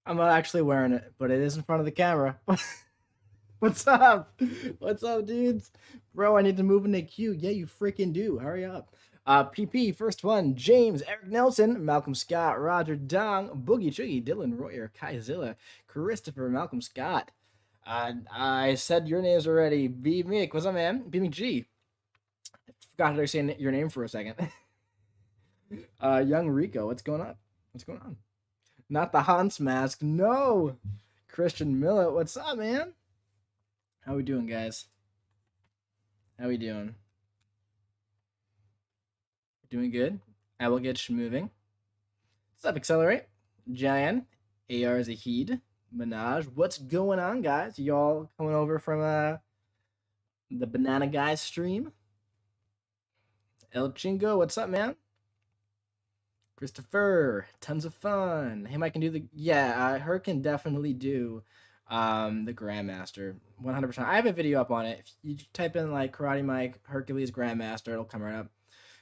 I'm not actually wearing it, but it is in front of the camera. What's up? What's up, dudes? Bro, I need to move into queue. Yeah, you freaking do. Hurry up. PP, first one, James, Eric Nelson, Malcolm Scott, Roger Dong, Boogie Chuggy, Dylan Royer, Kaizilla, Christopher, Malcolm Scott. I said your names already. B Mick, what's up, man? B McG. Forgot to say your name for a second. Young Rico, what's going on? What's going on? Not the Hans mask, no. Christian Millet, what's up, man? How we doing, guys? How we doing? Doing good. I will get moving. What's up, Accelerate? Jan, AR Zahid, Minaj. What's going on, guys? Y'all coming over from the Banana Guys stream? El Chingo, what's up, man? Christopher, tons of fun. Hey, Mike can do the her can definitely do the Grandmaster 100%. I have a video up on it. If you type in like Karate Mike Hercules Grandmaster, it'll come right up.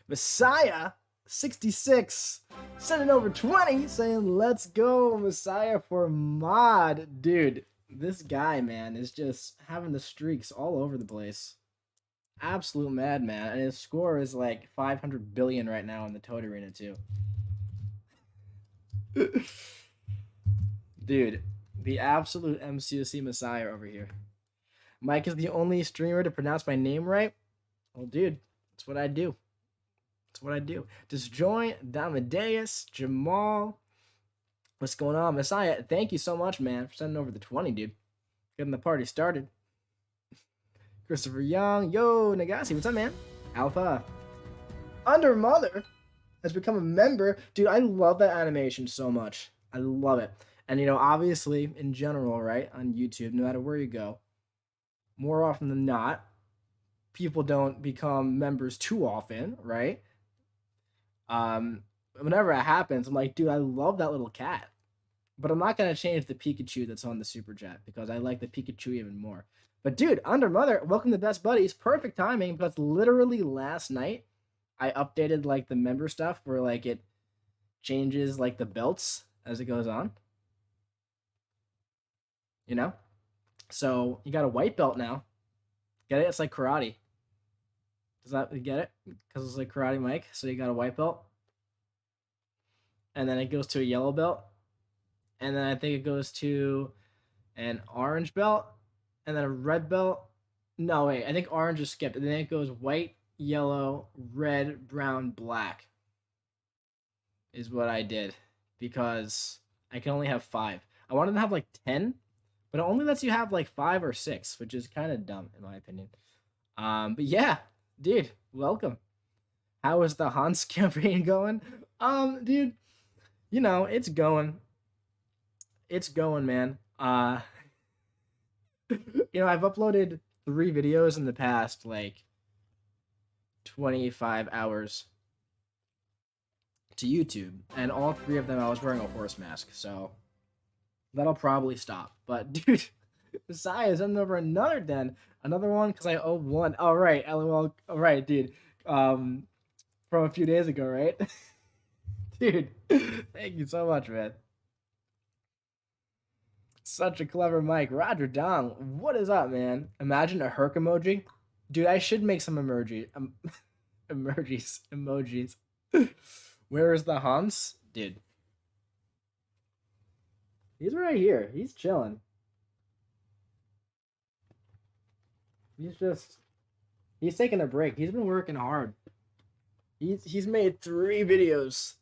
Messiah 66 sending over 20 saying let's go Messiah for mod. Dude, this guy, man, is just having the streaks all over the place. Absolute madman, and his score is like 500 billion right now in the Toad Arena too. Dude, the absolute MCOC Messiah over here. Mike is the only streamer to pronounce my name right. Well, dude, that's what I do. That's what I do. Disjoint, Damadeus, Jamal. What's going on, Messiah? Thank you so much, man, for sending over the 20, dude. Getting the party started. Christopher Young. Yo, Nagasi, what's up, man? Alpha. Under Mother has become a member. Dude, I love that animation so much. I love it. And, you know, obviously, in general, right, on YouTube, no matter where you go, more often than not, people don't become members too often, right? Whenever it happens, I'm like, dude, I love that little cat. But I'm not going to change the Pikachu that's on the Super Chat because I like the Pikachu even more. But, dude, Under Mother, welcome to Best Buddies. Perfect timing because literally last night, I updated, like, the member stuff where, like, it changes, like, the belts as it goes on. You know? So, you got a white belt now. Get it? It's like karate. Does that, you get it? Because it's like Karate Mike, so you got a white belt. And then it goes to a yellow belt. And then I think it goes to an orange belt. And then a red belt. No, wait, I think orange is skipped. And then it goes white, yellow, red, brown, black. Is what I did. Because I can only have 5. I wanted to have like 10. But it only lets you have like 5 or 6, which is kind of dumb in my opinion. But yeah, dude, welcome. How is the Hans campaign going? Dude, you know, it's going. It's going, man. You know, I've uploaded 3 videos in the past, like, 25 hours to YouTube, and all 3 of them I was wearing a horse mask, so that'll probably stop. But, dude, besides, I'm over another den. Another one because I owe 1. All right, LOL. All right, dude. From a few days ago, right? Dude, thank you so much, man. Such a clever mic. Roger Dong, what is up, man? Imagine a Herc emoji. Dude, I should make some emojis. Where is the Hans? Dude. He's right here. He's chilling. He's taking a break. He's been working hard. He's made 3 videos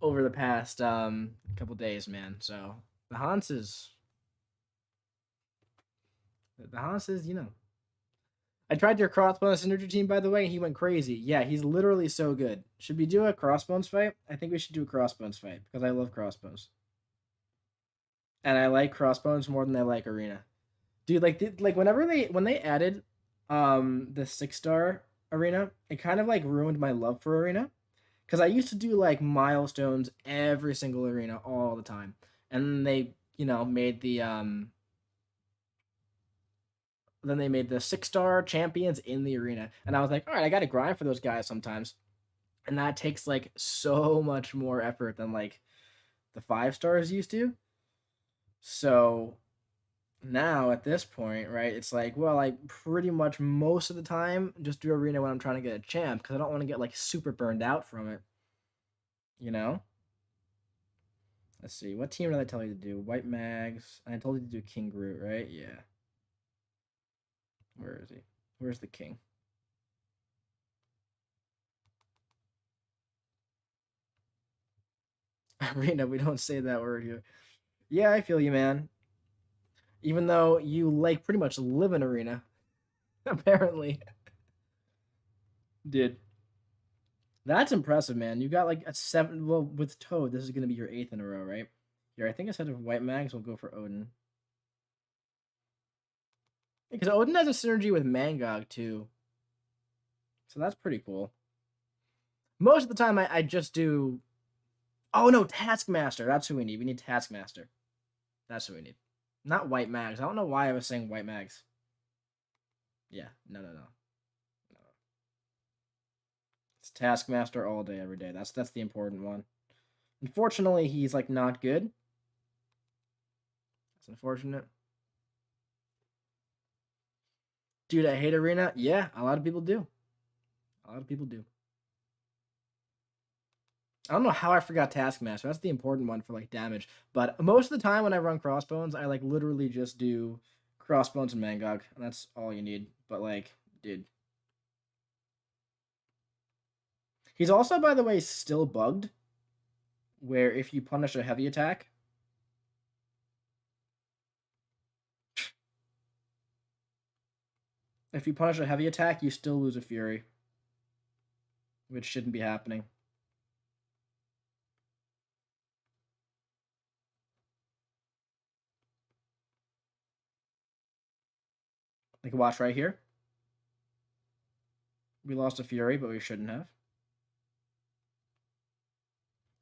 over the past couple days, man. So the Hans is, you know. I tried your Crossbones Synergy team, by the way. He went crazy. Yeah, he's literally so good. Should we do a Crossbones fight? I think we should do a Crossbones fight because I love Crossbones. And I like Crossbones more than I like Arena. Dude, like when they added the 6-star Arena, it kind of like ruined my love for Arena. Because I used to do like milestones every single arena all the time. And then they, you know, made the 6-star champions in the arena. And I was like, all right, I got to grind for those guys sometimes. And that takes like so much more effort than like the 5 stars used to. So now at this point, right, it's like, well, I pretty much most of the time just do arena when I'm trying to get a champ because I don't want to get like super burned out from it, you know? Let's see, what team did I tell you to do? White Mags. I told you to do King Groot, right? Yeah. Where is he? Where's the king? Arena, we don't say that word here. Yeah, I feel you, man. Even though you like pretty much live in arena, apparently. Dude, that's impressive, man. You got like a 7. Well, with Toad, this is gonna be your 8th in a row, right? Here, I think instead of White Mags, we'll go for Odin. Because Odin has a synergy with Mangog too. So that's pretty cool. Most of the time, I just do. Oh no, Taskmaster. That's who we need. We need Taskmaster. That's who we need. Not White Mags. I don't know why I was saying White Mags. Yeah, no. It's Taskmaster all day, every day. That's the important one. Unfortunately, he's like not good. It's unfortunate. Dude, I hate arena. Yeah, a lot of people do. A lot of people do. I don't know how I forgot Taskmaster. That's the important one for like damage. But most of the time when I run Crossbones, I like literally just do Crossbones and Mangog, and that's all you need. But like, dude. He's also, by the way, still bugged, where if you punish a heavy attack, you still lose a Fury, which shouldn't be happening. Like, watch right here. We lost a Fury, but we shouldn't have.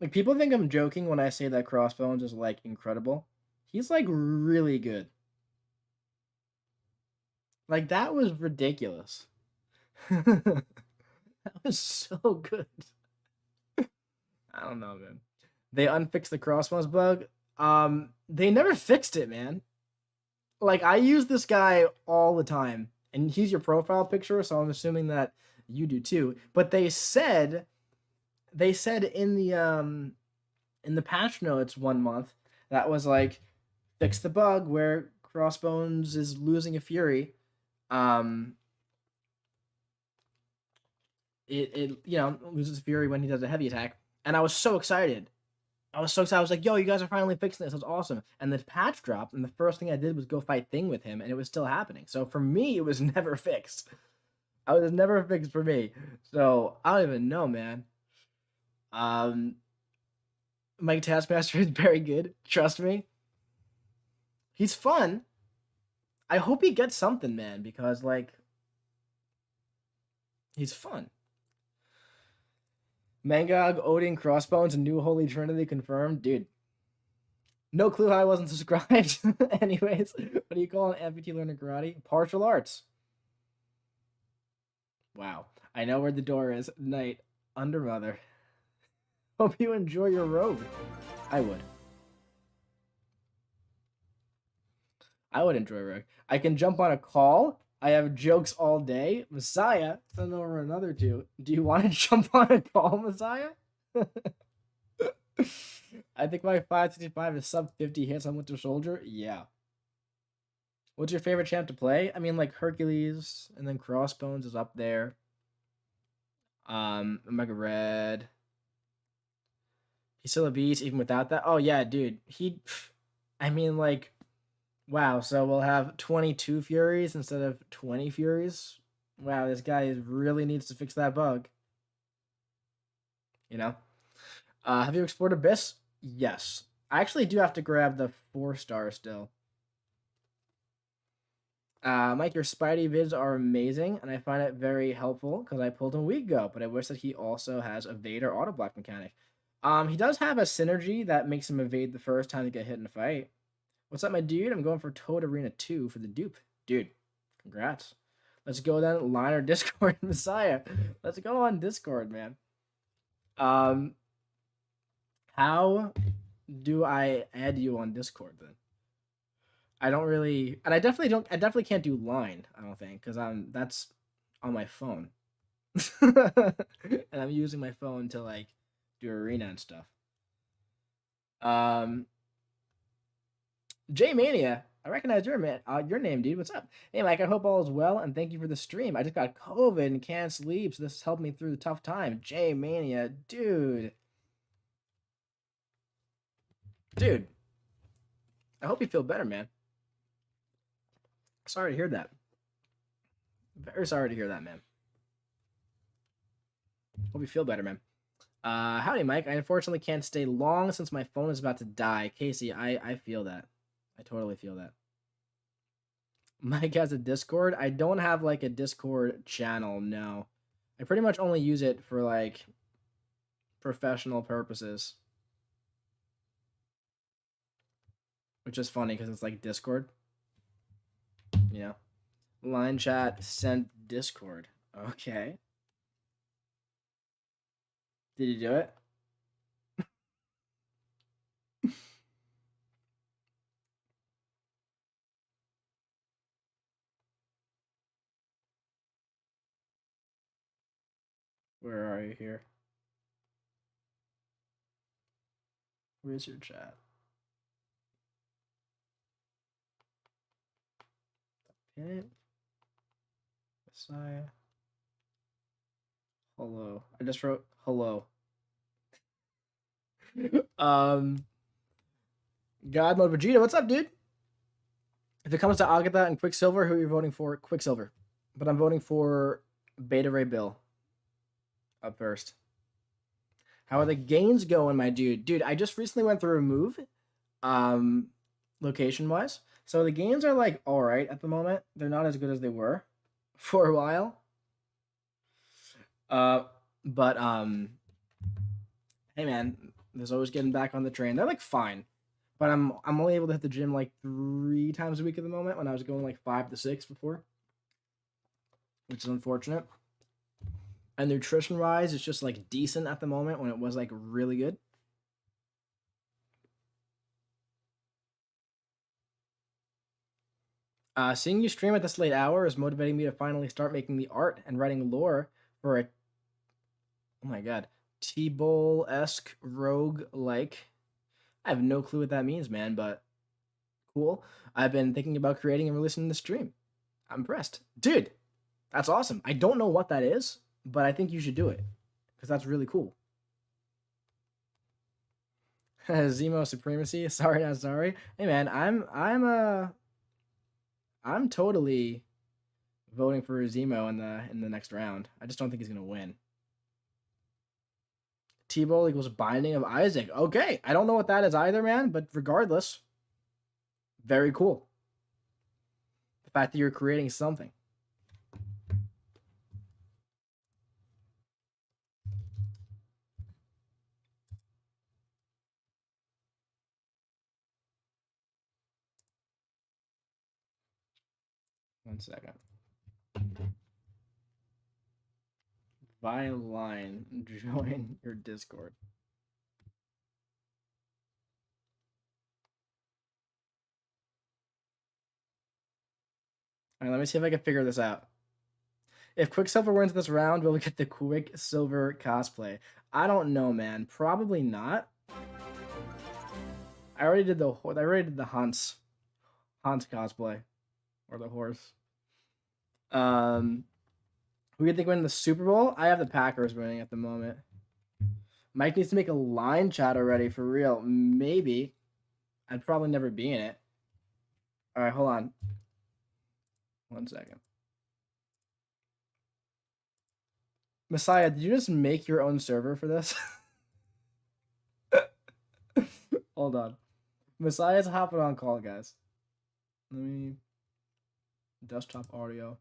Like, people think I'm joking when I say that Crossbones is, like, incredible. He's, like, really good. Like, that was ridiculous. That was so good. I don't know, man. They unfixed the Crossbones bug. They never fixed it, man. Like, I use this guy all the time, and he's your profile picture, so I'm assuming that you do too. But they said in the patch notes 1 month that was like, fix the bug where Crossbones is losing a Fury. It loses Fury when he does a heavy attack, and I was so excited. I was like, yo, you guys are finally fixing this. That's awesome. And the patch dropped, and the first thing I did was go fight Thing with him, and it was still happening. So for me, it was never fixed. I was never fixed for me. So I don't even know, man. Um, Mike Taskmaster is very good. Trust me. He's fun. I hope he gets something, man, because like he's fun. Mangog, Odin, Crossbones, and New Holy Trinity confirmed. Dude, no clue how I wasn't subscribed. Anyways, what do you call an amputee learning karate? Partial arts. Wow. I know where the door is. Night. Under mother. Hope you enjoy your rogue. I would. I would enjoy rogue. I can jump on a call. I have jokes all day. Messiah. Send over another two. Do you want to jump on a call, Messiah? I think my 565 is sub 50 hits on Winter Soldier. Yeah. What's your favorite champ to play? I mean, like Hercules, and then Crossbones is up there. Omega Red. He's still a beast even without that. Oh yeah, dude. I mean, like, wow. So we'll have 22 Furies instead of 20 Furies. Wow, this guy really needs to fix that bug. You know. Have you explored Abyss? Yes. I actually do have to grab the 4-star still. Mike, your Spidey vids are amazing, and I find it very helpful because I pulled him a week ago, but I wish that he also has evade or auto block mechanic. He does have a synergy that makes him evade the first time to get hit in a fight. What's up, my dude? I'm going for Toad Arena 2 for the dupe. Dude, congrats. Let's go then. Line or Discord, Messiah. Let's go on Discord, man. How do I add you on Discord then? I don't really, and I definitely can't do line. I don't think because that's on my phone, and I'm using my phone to like do arena and stuff. Um, J Mania, I recognize your name, dude. What's up? Hey, Mike. I hope all is well, and thank you for the stream. I just got COVID and can't sleep, so this has helped me through the tough time. J Mania, dude. I hope you feel better, man. Sorry to hear that. Very sorry to hear that, man. Hope you feel better, man. Howdy, Mike. I unfortunately can't stay long since my phone is about to die. Casey, I feel that. I totally feel that. Mike has a Discord. I don't have like a Discord channel, no. I pretty much only use it for like professional purposes. Which is funny because it's like Discord. You know? Line chat, send Discord. Okay. Did you do it? Where are you here? Where's your chat? Pin it. Messiah. Hello. I just wrote hello. God mode Vegeta, what's up, dude? If it comes to Agatha and Quicksilver, who are you voting for? Quicksilver. But I'm voting for Beta Ray Bill. Up first. How are the gains going, my dude? Dude, I just recently went through a move, location-wise. So the gains are like all right at the moment. They're not as good as they were for a while. But hey man, there's always getting back on the train. They're like fine, but I'm only able to hit the gym like 3 times a week at the moment when I was going like 5 to 6 before, which is unfortunate. And nutrition wise, it's just like decent at the moment when it was like really good. Seeing you stream at this late hour is motivating me to finally start making the art and writing lore for a, oh my god, T-Bowl-esque rogue like. I have no clue what that means, man, but cool. I've been thinking about creating and releasing the stream. I'm impressed. Dude, that's awesome. I don't know what that is, but I think you should do it because that's really cool. Zemo supremacy. Sorry, not sorry. Hey man, I'm totally voting for Zemo in the next round. I just don't think he's gonna win. T-Bowl equals Binding of Isaac. Okay, I don't know what that is either, man, but regardless, very cool. The fact that you're creating something. One second. Violine, join your Discord. All right, let me see if I can figure this out. If Quicksilver wins this round, will we get the Quicksilver cosplay? I don't know, man. Probably not. I already did the Hans cosplay, or the horse. Who do you think win the Super Bowl? I have the Packers winning at the moment. Mike needs to make a line chat already for real. Maybe. I'd probably never be in it. All right, hold on. 1 second. Messiah, did you just make your own server for this? Hold on. Messiah's hopping on call, guys. Let me desktop audio.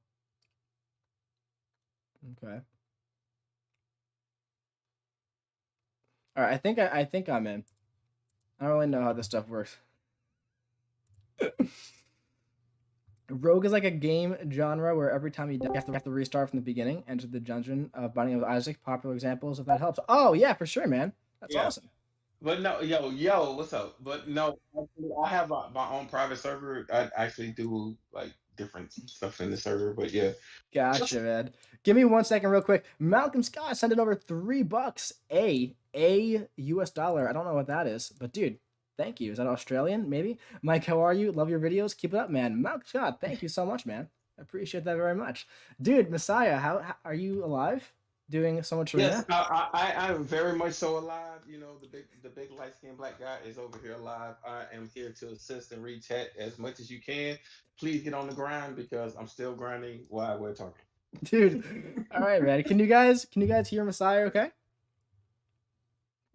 Okay. All right, I think I'm in. I don't really know how this stuff works. Rogue is like a game genre where every time you die, you have to restart from the beginning. Enter the dungeon of Binding of Isaac. Popular examples if that helps. Oh yeah, for sure, man. That's awesome. But no, yo, what's up? But no, actually, I have my own private server. I actually do like different stuff in the server. But yeah, Gotcha, man. Give me 1 second, real quick. Malcolm Scott sending over $3. A US dollar. I don't know what that is, but dude, thank you. Is that Australian? Maybe. Mike, how are you? Love your videos. Keep it up, man. Malcolm Scott, thank you so much, man. I appreciate that very much, dude. Messiah, how are you alive? Doing so much yes, arena? I am very much so alive. You know, the big light skinned black guy is over here alive. I am here to assist and read chat as much as you can. Please get on the grind because I'm still grinding while we're talking. Dude. All right, man. Can you guys hear Messiah? Okay.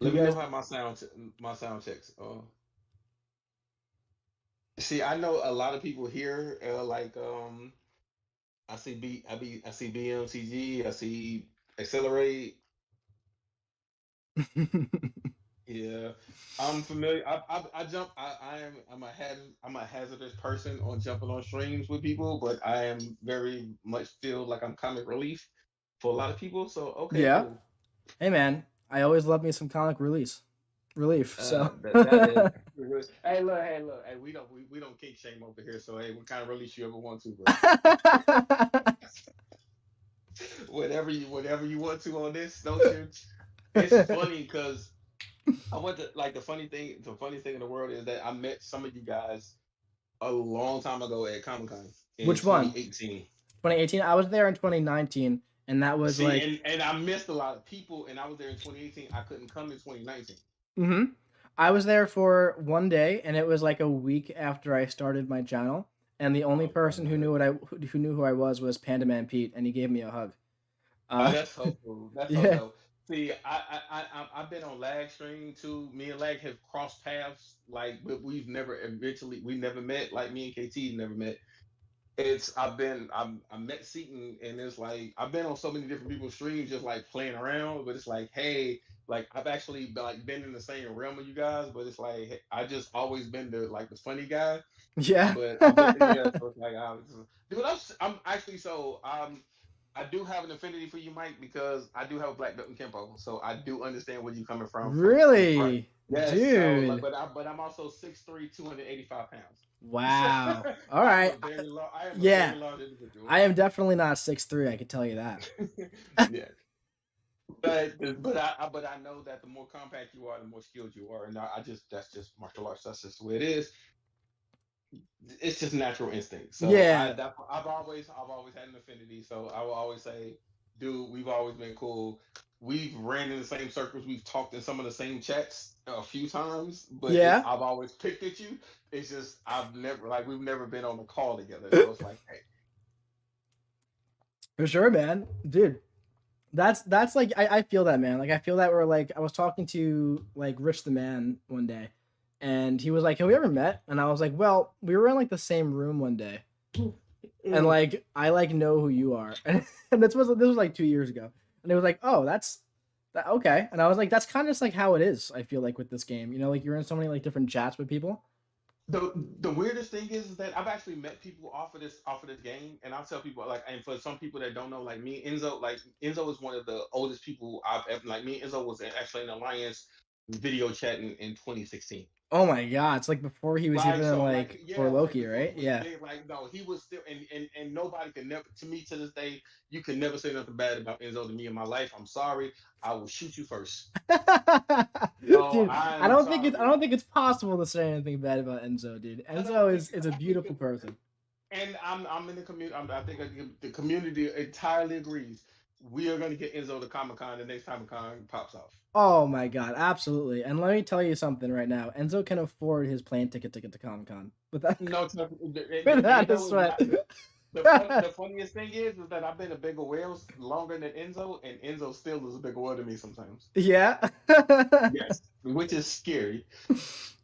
Can Let you me know guys? how my sound checks. See, I know a lot of people here. I see BMCG. I see Accelerate. Yeah, I'm familiar. I jump. I'm a hazardous person on jumping on streams with people, but I am very much feel like I'm comic relief for a lot of people. So okay, Yeah. cool. Hey, man. I always love me some comic relief. So. That is. Hey, look. Hey, we don't kink shame over here. So hey, what kind of release you ever want to, bro? Whatever you want to on this. Don't you? It's funny because I went to like the funny thing in the world is that I met some of you guys a long time ago at Comic Con in Which one? 2018. 2018. I was there in 2019, and that was See, like, and I missed a lot of people, and I was there in 2018. I couldn't come in 2019. hmm I was there for 1 day, and it was like a week after I started my channel. And the only Oh person who God. knew who knew who I was Panda Man Pete, and he gave me a hug. Oh, Uh, that's so cool. That's so yeah, dope. See, I've been on Lag stream too. Me and Lag have crossed paths, like, but we never met. Like me and KT never met. I met Seaton, and it's like I've been on so many different people's streams just like playing around, but it's like, hey, like I've actually been in the same realm of you guys, but it's like hey, I just always been the funny guy, yeah. but I've been, yeah, so it's like dude, I'm actually so I do have an affinity for you, Mike, because I do have a black belt in Kempo, so I do understand where you're coming from front. Really, Yes, so like, dude. but I'm also 6'3", 285 pounds. So Wow. All right. I am a Yeah, very large individual. I am definitely not 6'3". I can tell you that. Yeah, but I know that the more compact you are, the more skilled you are, and I just that's just martial arts. That's just the way it is. It's just natural instinct. So Yeah. I've always had an affinity. So I will always say, dude, we've always been cool. We've ran in the same circles. We've talked in some of the same chats a few times, but Yeah. I've always picked at you. It's just we've never been on a call together. So it's like, hey, For sure, man. Dude, that's like I feel that, man. Like I feel that we're like I was talking to like Rich the Man one day, and he was like, "Have we ever met?" And I was like, "Well, we were in like the same room one day, and mm, like I like know who you are." And this was like 2 years ago, and it was like, "Oh, that's that okay." And I was like, "That's kind of just like how it is." I feel like with this game, like you're in so many like different chats with people. the weirdest thing is that I've actually met people off of this game, and I'll tell people like, and for some people that don't know, like me, Enzo is one of the oldest people I've ever like. Me, and Enzo was actually in Alliance video chatting in 2016. Oh my god, it's like before he was Like even so, like like for yeah, like Loki, before he right? was Yeah. big, like no, he was still, and nobody can never, to me to this day, you can never say nothing bad about Enzo to me in my life. I'm sorry, I will shoot you first. No, Dude, I I am don't think it's I sorry. don't think it's possible to say anything bad about Enzo, dude. Enzo is a beautiful person. And I'm in the community. I think the community entirely agrees. We are going to get Enzo to Comic Con the next time Comic Con pops off. Oh my god, absolutely. And let me tell you something right now. Enzo can afford his plane ticket to get to Comic Con No, without a Enzo is sweat. not. The funniest thing is that I've been a bigger whale longer than Enzo, and Enzo still is a bigger whale to me sometimes. Yeah. Yes, which is scary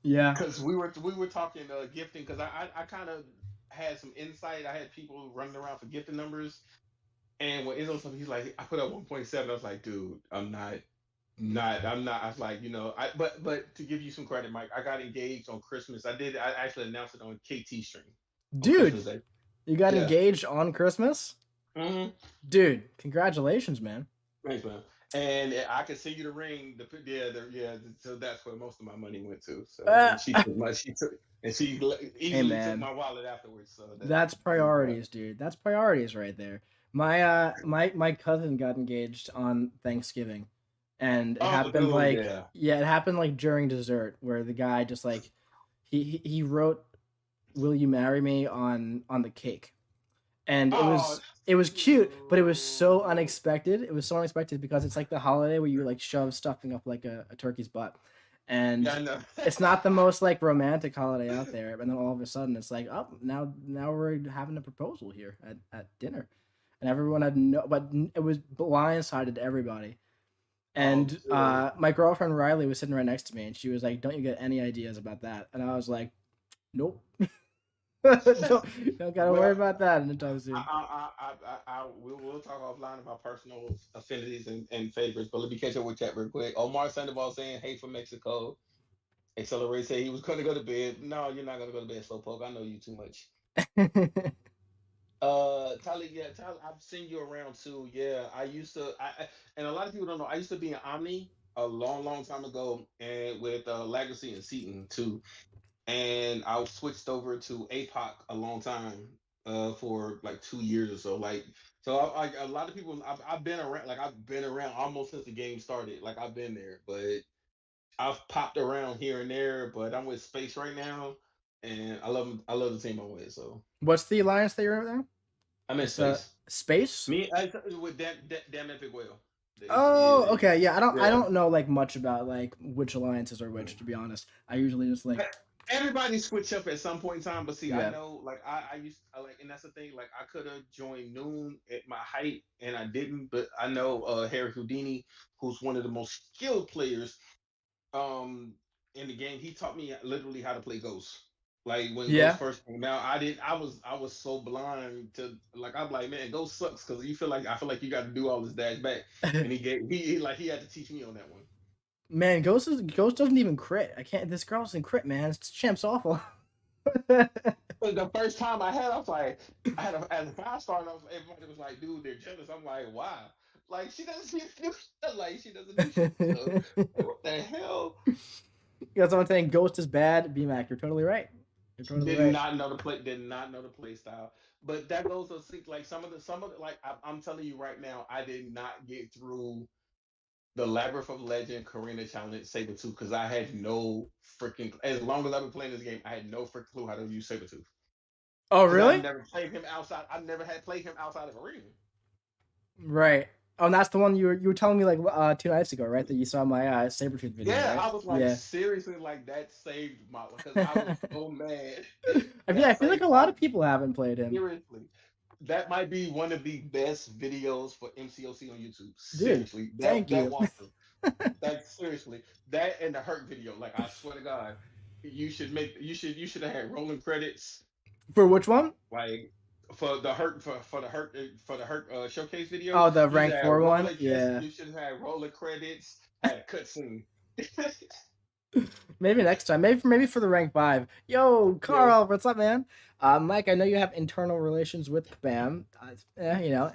Yeah. because we were talking gifting because I kind of had some insight. I had people running around for gifting numbers, and when Enzo told me, he's like, I put up 1.7. I was like, dude, I'm not. I was like, but to give you some credit, Mike, I got engaged on Christmas. I actually announced it on KT stream on Dude, Christmas Day. you got Yeah. engaged on Christmas? Hmm. Dude, congratulations, man. Thanks, man. And I could send you the ring. So that's where most of my money went to. So, Uh, and she took my, she took, and she hey easily took man, my wallet afterwards. So that's thank God. priorities, dude. That's priorities right there. My cousin got engaged on Thanksgiving, and it Oh, happened dude, like, yeah. yeah, it happened like during dessert where the guy just like he wrote "Will you marry me" on the cake, and Oh, that's it was cute, but it was so cute. unexpected. It was so unexpected because it's like the holiday where you like shove stuffing up like a turkey's butt, Yeah, and I know. it's not the most like romantic holiday out there. And then all of a sudden, it's like, oh, now we're having a proposal here at dinner, and everyone had no, but it was blindsided to everybody. Oh, And dude. my girlfriend Riley was sitting right next to me, and she was like, "Don't you get any ideas about that?" And I was like, "Nope." Don't gotta worry Well, about that anytime soon. we'll talk offline about personal affinities and favorites, but let me catch up with chat real quick. Omar Sandoval saying, "Hey from Mexico." Accelerate said he was going to go to bed. No, you're not going to go to bed, Slowpoke. I know you too much. Tyler, yeah, Tyler, I've seen you around too. Yeah, I used to. And a lot of people don't know. I used to be an Omni a long, long time ago, and with Legacy and Seaton too. And I switched over to APOC a long time, for like 2 years or so. Like, so a lot of people. I've been around. Like, I've been around almost since the game started. Like, I've been there, but I've popped around here and there. But I'm with Space right now, and I love 'em- I love the team I'm with. So What's the alliance that you're in now? I'm in It's Space. space. Me, with damn epic whale. Oh, okay, yeah. I Yeah. don't know like much about like which alliances are which. To be honest, I usually just like, Everybody switch up at some point in time, but see, I yeah. know, like I used, like, and that's the thing. Like, I could have joined Noon at my height, and I didn't. But I know Harry Houdini, who's one of the most skilled players um in the game. He taught me literally how to play Ghost. Like, when Ghost Yeah. first came out, I was so blind to, like, I'm like, man, Ghost sucks because I feel like you got to do all this dash back, and he had to teach me on that one. Man, Ghost doesn't even crit. I can't. This girl doesn't crit, man. This champ's awful. But the first time I had, I was like, I had as a 5 star, and everybody was like, dude, they're jealous. I'm like, why? Like, she doesn't do shit. Like, she doesn't do shit. So, like, what the hell? That's what I'm saying. Ghost is bad. BMAC, you're totally right. You're totally Did right. not know the play. Did not know the play style. But that goes to see, like, some of the, like, I'm telling you right now, I did not get through the Labyrinth of Legend, Karina Challenge, Sabretooth, because I had no freaking. As long as I've been playing this game, I had no freaking clue how to use Sabretooth. Oh, Because I really? never played him outside. I never had played him outside of arena. Right. Oh, and that's the one you were telling me like 2 nights ago, right? That you saw my Sabretooth video, Yeah, right? I was like, Yeah. seriously, like, that saved my, because I was so mad. Yeah, I That feel like saved a lot my, of people haven't played him. seriously. That might be one of the best videos for MCOC on YouTube. Dude, Seriously, thank that you. walkthrough, that seriously, that and the Hurt video. Like, I swear to God, you should have had rolling credits, For which one? like, for the Hurt showcase video. Oh, the You should rank have 4 one? rolling, yes, Yeah. you should have had rolling credits, had a cutscene. Maybe next time. Maybe for the rank 5. Yo, Yeah, Carl, what's up, man? Mike, I know you have internal relations with Kabam.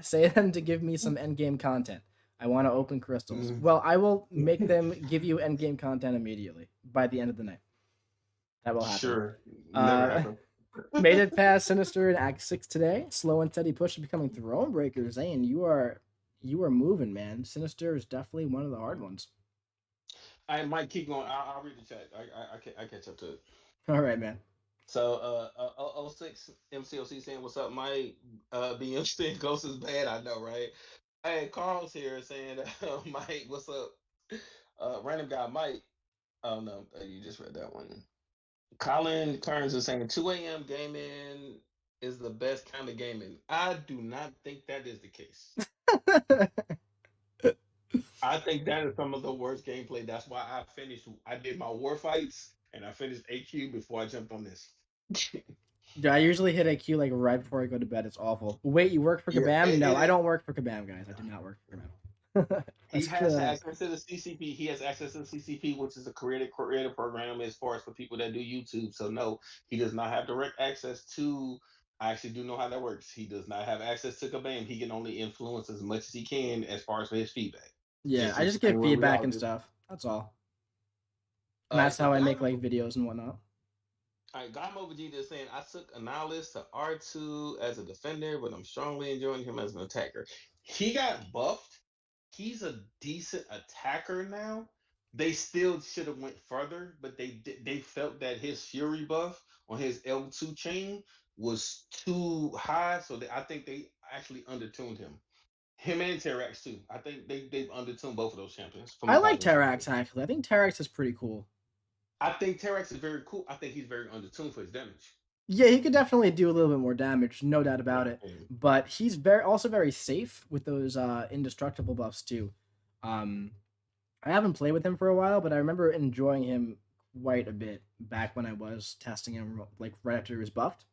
Say them to give me some endgame content. I want to open crystals. mm. Well, I will make them give you endgame content immediately by the end of the night. That will happen. Sure, never Uh, happened. Made it past Sinister in Act 6 today. Slow and steady push to becoming Throne Breaker. Zane, you are moving, man. Sinister is definitely one of the hard ones. I might keep going. I'll read the chat. I catch up to it. All right, man. So, 06 MCOC saying, "What's up, Mike? BMC Ghost is bad. I know, right? Hey, Carl's here saying, Mike, what's up? Random guy, Mike. Oh no, you just read that one. Colin Kearns is saying 2 a.m. gaming is the best kind of gaming. I do not think that is the case. I think that is some of the worst gameplay. That's why I finished. I did my war fights and I finished AQ before I jumped on this. Yeah, I usually hit AQ like right before I go to bed. It's awful. Wait, you work for Yeah, Kabam? No, I it don't work for Kabam, guys. I do not work for Kabam. he Let's clear has that up. access to the CCP. He has access to the CCP, which is a creative program as far as for people that do YouTube. So no, he does not have direct access to. I actually do know how that works. He does not have access to Kabam. He can only influence as much as he can as far as his feedback. Yeah, I just Just give ain't where we feedback are. and stuff. That's all. And All right, that's so how I Guy, make like videos and whatnot. all right, Guy Vegeta is saying I took Annihilus to R2 as a defender, but I'm strongly enjoying him as an attacker. He got buffed. He's a decent attacker now. They still should have went further, but they felt that his Fury buff on his L2 chain was too high, so I think they actually undertuned him. Him and Terrax too. I think they've undertuned both of those champions from I a like fighting Terax standpoint. actually. I think Terax is pretty cool. I think Terrax is very cool. I think he's very undertuned for his damage. Yeah, he could definitely do a little bit more damage, no doubt Yeah. about it. But he's very safe with those indestructible buffs too. Um, I haven't played with him for a while, but I remember enjoying him quite a bit back when I was testing him, like right after he was buffed.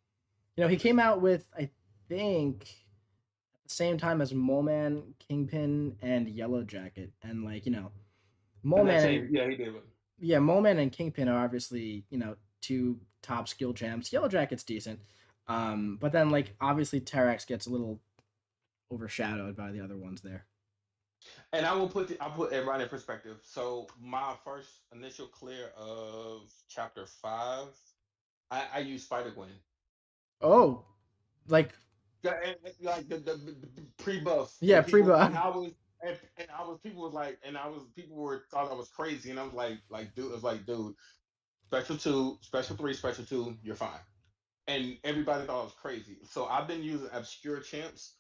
You know, he came out with I think at the same time as Mole Man, Kingpin, and Yellow Jacket, and like The Mole next Man thing, and yeah, he did. yeah, Mole Man and Kingpin are obviously two top skill champs. Yellow Jacket's decent, but then like obviously Terax gets a little overshadowed by the other ones there. And I'll put everybody in perspective. So my first initial clear of chapter 5, I used Spider Gwen. Oh, like Like the pre buff yeah, and pre people buff. and I was and I was people was like and I was people were thought I was crazy and I was like dude, it was like dude, special 2, special 3, special 2, you're fine. And everybody thought I was crazy. So I've been using obscure champs.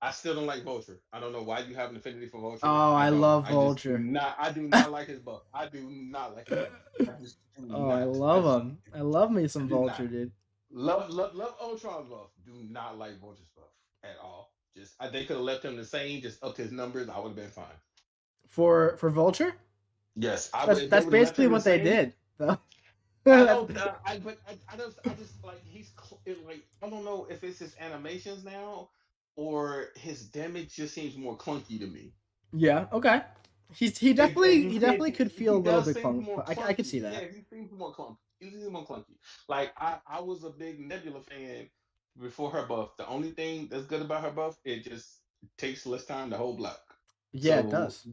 I still don't like Vulture. I don't know why you have an affinity for Vulture. Oh, I I don't. love I just do Vulture. not. I do not like his buff. I do not like his buff. I just do Oh, I not. love him. I love me I some do Vulture, not. dude. Love Ultron's buff. Do not like Vulture's buff at all. They could have left him the same, just upped his numbers. I would have been fine. For Vulture, Yes, I would. that's If they that's would have left basically him the what they same, did, though. I That's- don't. I just like like I don't know if it's his animations now or his damage just seems more clunky to me. yeah, okay. He It definitely just he definitely could feel he a little does bit seem clunk, more but I could clunky. see Yeah, that. he seems more clunky. He seems more clunky. Like I was a big Nebula fan before her buff. The only thing that's good about her buff, it just takes less time to hold block. Yeah, it So does.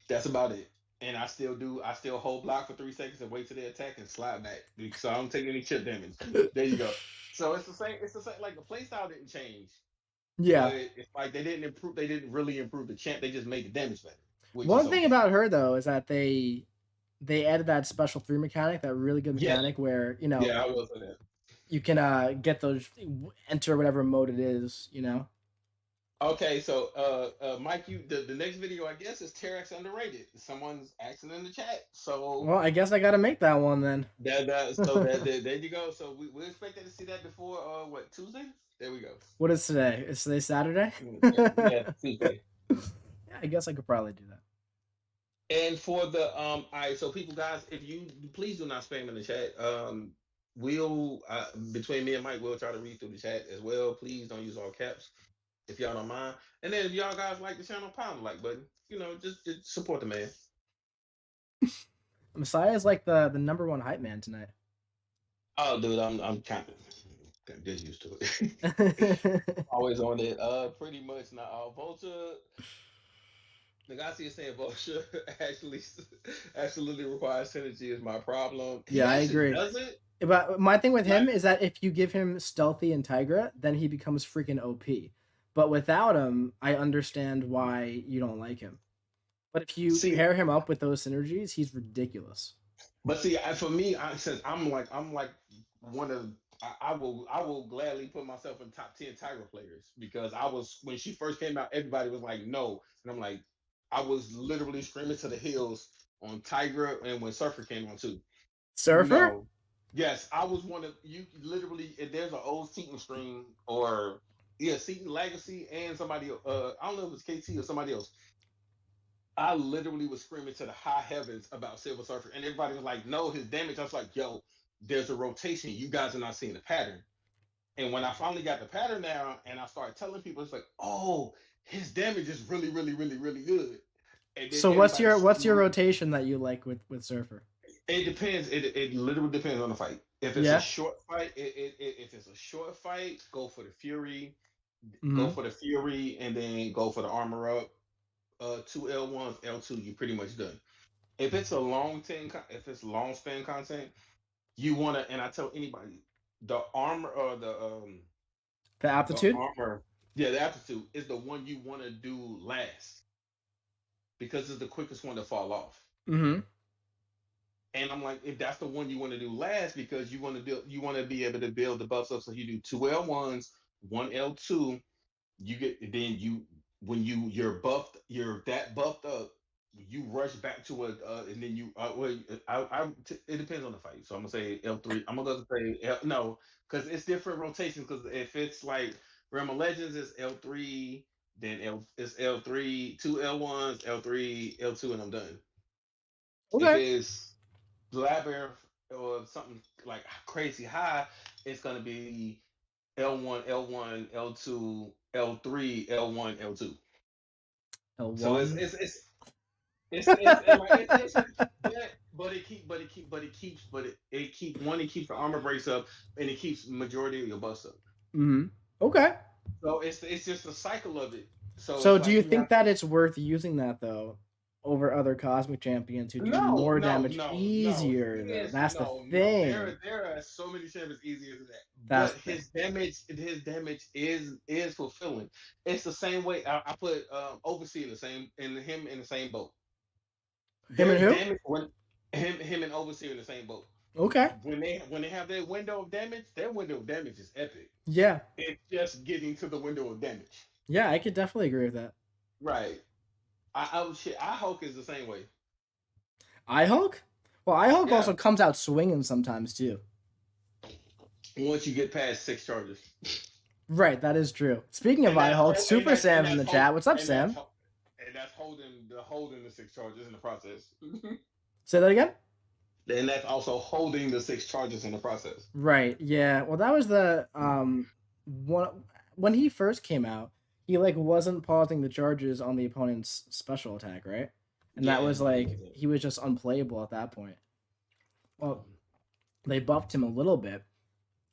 that's about it. And I still do. I still hold block for 3 seconds and wait till they attack and slide back. So I don't take any chip damage. There you go. So it's the same. It's the same. Like the playstyle didn't change, but Yeah. it's like they didn't improve. They didn't really improve the champ. They just made the damage better, which is One thing okay. about her though is that they added that special 3 mechanic, that really good Yeah, mechanic where, yeah, I will say that. you can get those enter whatever mode it is. Okay, so Mike, the next video I guess is Terex underrated. Someone's asking in the chat. So Well, I guess I got to make that one then. there you go. So we expected to see that before what Tuesday? There we go. What is today? Is today Saturday? Yeah, Tuesday. Yeah, I guess I could probably do that. And for the all right, so people guys, if you please do not spam in the chat. We'll between me and Mike, we'll try to read through the chat as well. Please don't use all caps if y'all don't mind. And then if y'all guys like the channel, pound the like button. Just support the man. Messiah is like the number one hype man tonight. Oh, dude, I'm kind of just used to it. Always on it. Pretty much not all. Vulture. Nagasi is saying Vulture actually absolutely requires synergy is my problem. He Yeah, I actually agree. does it. But my thing with him Like, is that if you give him stealthy and Tigra, then he becomes freaking OP. But without him, I understand why you don't like him. But if you see, pair him up with those synergies, he's ridiculous. but see, for me, since I'm like one of I will gladly put myself in top 10 Tiger players because I was when she first came out, everybody was like no, and I'm like I was literally screaming to the hills on Tiger and when Surfer came on too. Surfer? No, yes, I was one of you. Literally, if there's an old Seaton stream or yeah, Seaton Legacy and somebody I don't know if it was KT or somebody else. I literally was screaming to the high heavens about Silver Surfer, and everybody was like, "No, his damage." I was like, "Yo, there's a rotation. You guys are not seeing the pattern." And when I finally got the pattern down, and I started telling people, it's like, "Oh, his damage is really, really, really, really good." And then So what's everybody your rotation that you like with Surfer? It depends. It literally depends on the fight. If it's a Yeah. short fight, if it's a short fight, go for the Fury, Mm-hmm. and then go for the armor up. two L1s, L2, you're pretty much done. If it's a if it's long span content, you want to, and I tell anybody, the armor or The the aptitude. armor, yeah, the aptitude is the one you want to do last because it's the quickest one to fall off. Mm-hmm. And I'm like, if that's the one you want to do last, because you want to be able to build the buffs up. So you do two L1s, one L2. You get then you when you're buffed, you're that buffed up. You rush back to and then you well, it depends on the fight. So I'm gonna say L3. I'm gonna say no, because it's different rotations. Because if it's like Realm of Legends, it's L3, then it's L3, two L1s, L3, L2, and I'm done. If Okay. it's Labyrinth or something like crazy high, it's gonna be L1, L1, L2, L3, L1, L2. So L1. it's it keep one, it keeps the armor breaks up, and it keeps majority of your buffs up. Mm-hmm. Okay. So it's just a cycle of it. So So it's do like you you have think that it's worth using that though over other cosmic champions who do no, more no, damage no, no. easier though? Yes, That's the no, no. thing. There are so many champions easier than that. That's But the thing. his damage is fulfilling. It's the same way I put Overseer in the same in him in the same boat. Him and Their who? damage when him and Overseer in the same boat. Okay. When they have their window of damage, their window of damage is epic. Yeah. It's just getting to the window of damage. Yeah, I could definitely agree with that. Right. I Hulk is the same way. I Hulk? Well, I Hulk Yeah. also comes out swinging sometimes too. Once you get past six charges. Right, that is true. Speaking of And I that's Hulk, and Super Sam's in that's the chat. What's up, and that's Sam? and that's holding the six charges in the process. Say that again? And that's also holding the six charges in the process. Right. Yeah. Well, that was the one when he first came out. He like wasn't pausing the charges on the opponent's special attack, right? And that Yeah, was no, he like wasn't. he was just unplayable at that point. Well, they buffed him a little bit,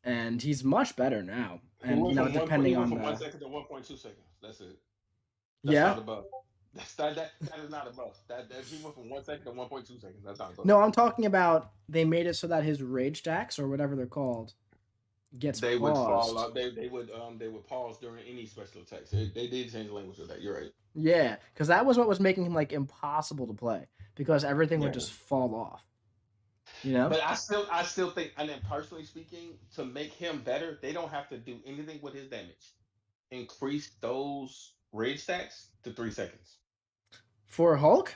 and he's much better now. And He depending went on from one the second to 1.2 seconds. That's it. That's yeah. not a buff. That is not a buff. That he went from 1 second to 1.2 seconds. That's not a buff. No, I'm talking about they made it so that his rage stacks or whatever they're called gets They would fall paused. out. They would pause during any special attacks. They did change the language of that. You're right. Yeah, because that was what was making him like impossible to play because everything would Yeah. just fall off. You know? But I still think, and then personally speaking, to make him better, they don't have to do anything with his damage. Increase those rage stacks to 3 seconds. For Hulk?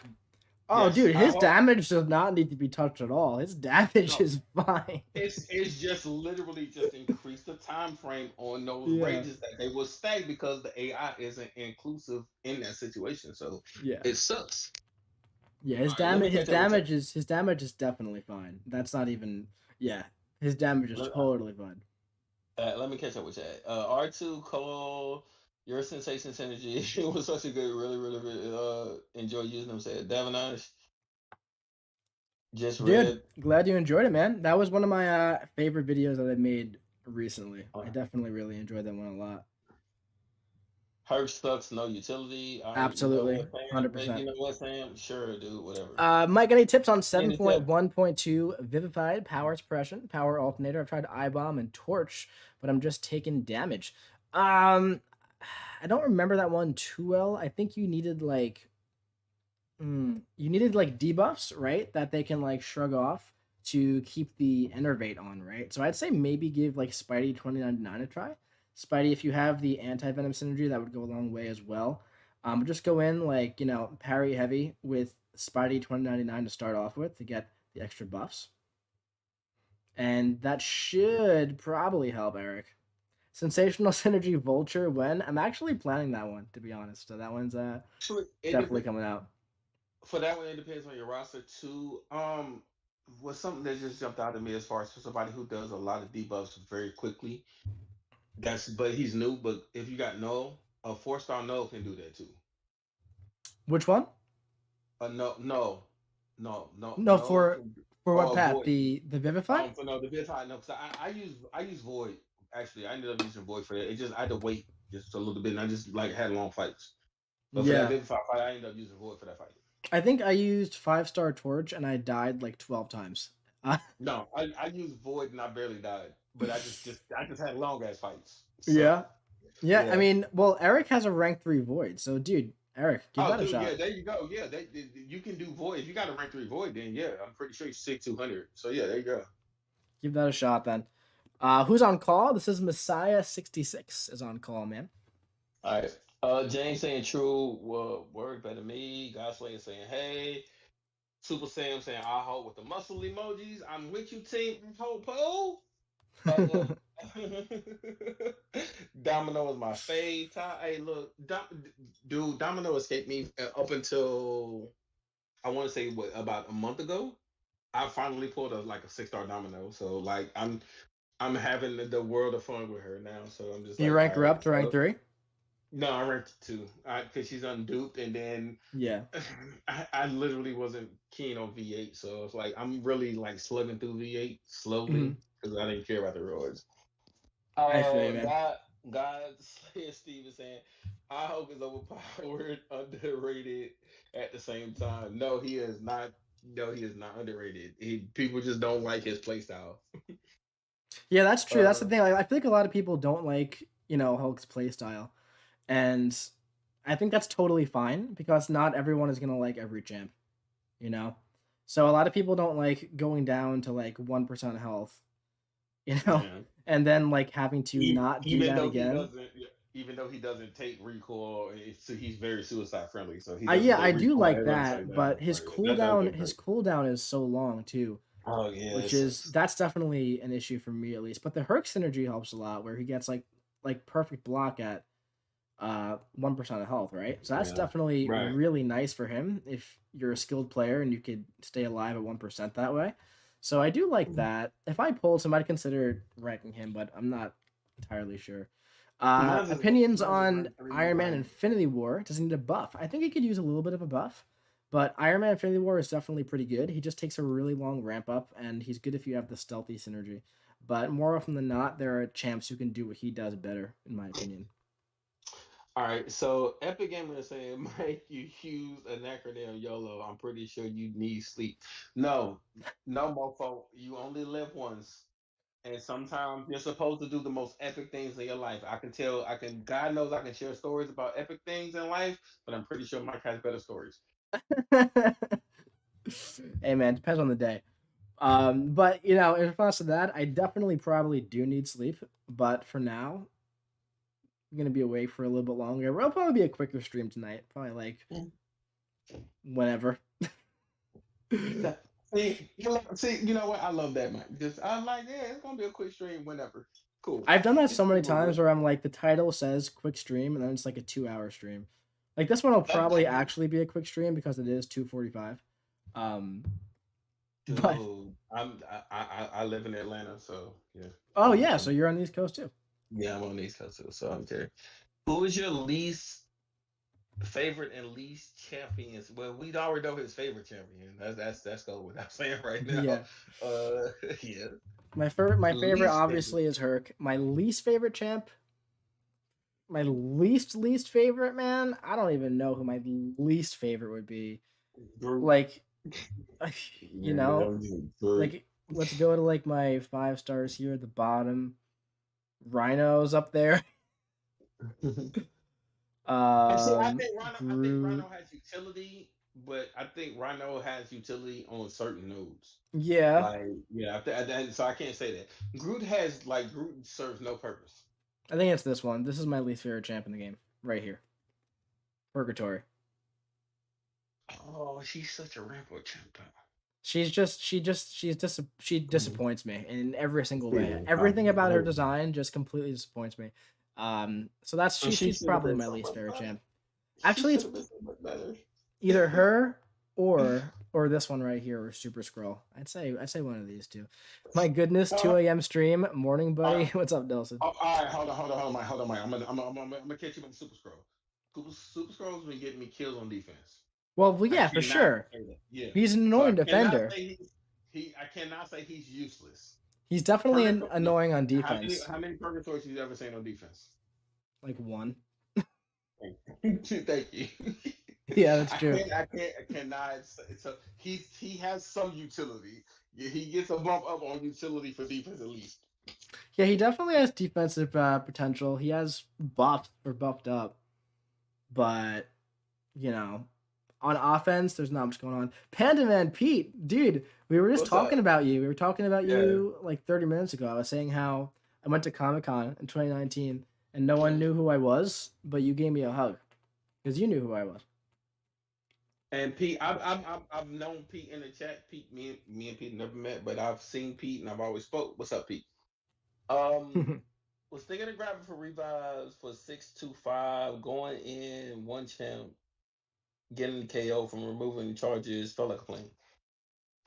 Oh, Yes, dude, I his hope. damage does not need to be touched at all. His damage No, is fine. it's just literally just increase the time frame on those Yeah. rages that they will stack because the AI isn't inclusive in that situation. So Yeah. it sucks. Yeah, All right, let me catch up with you. his damage is definitely fine. That's not even yeah. His damage is totally fine. Let me catch up with that. R2 Cole, your sensation synergy it was such a good, really enjoy using them. Said Davinash just Dude, read. glad you enjoyed it, man. That was one of my favorite videos that I made recently. I definitely really enjoyed that one a lot. Herb sucks, no utility. All right, you know Absolutely. what, Sam? 100%. You know what, Sam? Sure, dude, whatever. Mike, any tips on Any tip? 7.1.2 Vivified, Power Suppression, Power Alternator? I've tried I-Bomb and Torch, but I'm just taking damage. I don't remember that one too well. I think you needed like debuffs, right? That they can like shrug off to keep the Enervate on, right? So I'd say maybe give like Spidey 2099 a try. Spidey, if you have the anti-venom synergy, that would go a long way as well. But just go in like, parry heavy with Spidey 2099 to start off with to get the extra buffs. And that should probably help, Eric. Sensational Synergy Vulture when? I'm actually planning that one, to be honest. So that one's definitely coming out. For that one, it depends on your roster too. Was something that just jumped out at me as far as for somebody who does a lot of debuffs very quickly. But he's new. But if you got Null, a 4-star Null can do that too. Which one? No, No, for can, what path? Void. The Vivify? The Vivify, no, because I use Void. Actually, I ended up using Void for that. I had to wait just a little bit, and I just like had long fights. But for that Yeah. Vivify fight, I ended up using Void for that fight. I think I used 5-star torch and I died like 12 times. Uh, No, I used Void and I barely died. But I just had long ass fights. So yeah. Yeah, I yeah. mean, well, Eric has a rank 3 void. So, dude, Eric, give Oh, that a dude, yeah, shot. there you go. Yeah, you can do Void. If you got a rank 3 Void, then yeah, I'm pretty sure you're 6,200. So yeah, there you go. Give that a shot then. Who's on call? This is Messiah66 is on call, man. All right. James saying true. Word better me. Godslayer saying hey. Super Sam saying I hope with the muscle emojis. I'm with you, team. Hope po. Domino is my fave. Hey, look, dude, Domino escaped me up until I want to say what about a month ago. I finally pulled a 6-star Domino, so like I'm having the world of fun with her now. So I'm just You like, rank all her right. up to rank So 3? no, I ranked 2 because she's unduped, and then Yeah. I literally wasn't keen on V8, so it's like I'm really like slugging through V8 Mm-hmm. slowly because I didn't care about the rewards. I feel you, man. God Slayer Steve is saying, I hope is overpowered, underrated at the same time. No, he is not. No, he is not underrated. People just don't like his playstyle. Yeah, that's true. That's the Uh, thing. Like, I feel like a lot of people don't like, Hulk's playstyle. And I think that's totally fine because not everyone is going to like every champ, you know? So a lot of people don't like going down to like 1% health, you know? yeah. And then like having to not do Even that though he again. doesn't, even though he doesn't take recoil, he's very suicide friendly. So he doesn't Yeah, take I do recoil. like Everybody's like that, that. but his That does cooldown look his great. cooldown is so long too, Oh which yes. is that's definitely an issue for me at least. But the Herc synergy helps a lot where he gets like perfect block at 1% of health, right? So that's Yeah. definitely Right. really nice for him if you're a skilled player and you could stay alive at 1% that way. So I do like that. If I pulled him, I'd consider ranking him, but I'm not entirely sure. Opinions Mine's is on rank 3 Iron Man like Infinity War. Does he need a buff? I think he could use a little bit of a buff, but Iron Man Infinity War is definitely pretty good. He just takes a really long ramp up, and he's good if you have the stealthy synergy. But more often than not, there are champs who can do what he does better, in my opinion. all right, so Epic Gamer is saying, Mike, you use an acronym YOLO. I'm pretty sure you need sleep. No, no, mofo. You only live once. And sometimes you're supposed to do the most epic things in your life. God knows I can share stories about epic things in life, but I'm pretty sure Mike has better stories. Hey man, depends on the day. But in response to that, I definitely probably do need sleep. But for now, I'm gonna be awake for a little bit longer. It'll probably be a quicker stream tonight. Probably like whenever. See, you know what? I love that, Mike. Just I'm like, yeah, it's gonna be a quick stream whenever. Cool. I've done that It's so many cool, times bro. where I'm like, the title says quick stream, and then it's like a 2-hour stream. Like this one will probably actually be a quick stream because it is 2:45. Um, but Dude, I live in Atlanta, so yeah. oh yeah, so you're on the East Coast too. Yeah, I'm on the East Coast too, so I'm there. Who is your least favorite and least champions? Well, we already know his favorite champion. That's go without saying right now. Yeah. Yeah. My favorite Least obviously favorite. is Herc. My least favorite champ, my least favorite man. I don't even know who my least favorite would be. Group. Like, you Yeah, know, group. like let's go to like my 5 stars here at the bottom. Rhino's up there. And see, I think Groot. Rhino has utility, but I think Rhino has utility on certain nodes. Yeah, Like, yeah, so I can't say that. Groot serves no purpose. I think it's this one. This is my least favorite champ in the game, right here. Purgatory. Oh, she's such a rainbow champ. She disappoints me in every single way. Yeah, Everything probably. about her design just completely disappoints me. So that's And she she's should have probably been my so least much favorite better. champ. She Actually, should it's have been so much better. either her or this one right here, or Super Scroll. I'd say one of these two. My goodness, 2 a.m. stream, morning buddy. What's up, Nelson? All right, hold on, Mike. I'm gonna catch you with the Super Scroll. Super Scroll's been getting me kills on defense. Well, I yeah, for cannot sure. say that. Yeah. He's an So I annoying cannot defender. say I cannot say he's useless. He's definitely annoying on How many defense. how many purgatories have you ever seen on defense? Like one. Thank you. Yeah, that's true. I cannot. So he has some utility. Yeah, he gets a bump up on utility for defense at least. Yeah, he definitely has defensive potential. He has buffed or buffed up, but you know, on offense, there's not much going on. Panda Man Pete, dude, we were just What's talking up? about you. We were talking about Yeah. you like 30 minutes ago. I was saying how I went to Comic-Con in 2019 and no one Mhm. knew who I was, but you gave me a hug because you knew who I was. And Pete, I've known Pete in the chat. Pete, me and Pete never met, but I've seen Pete and I've always spoke. What's up, Pete? Um, was thinking of grabbing for revives for 625, going in one champ, getting the KO from removing charges. Felt like a plane.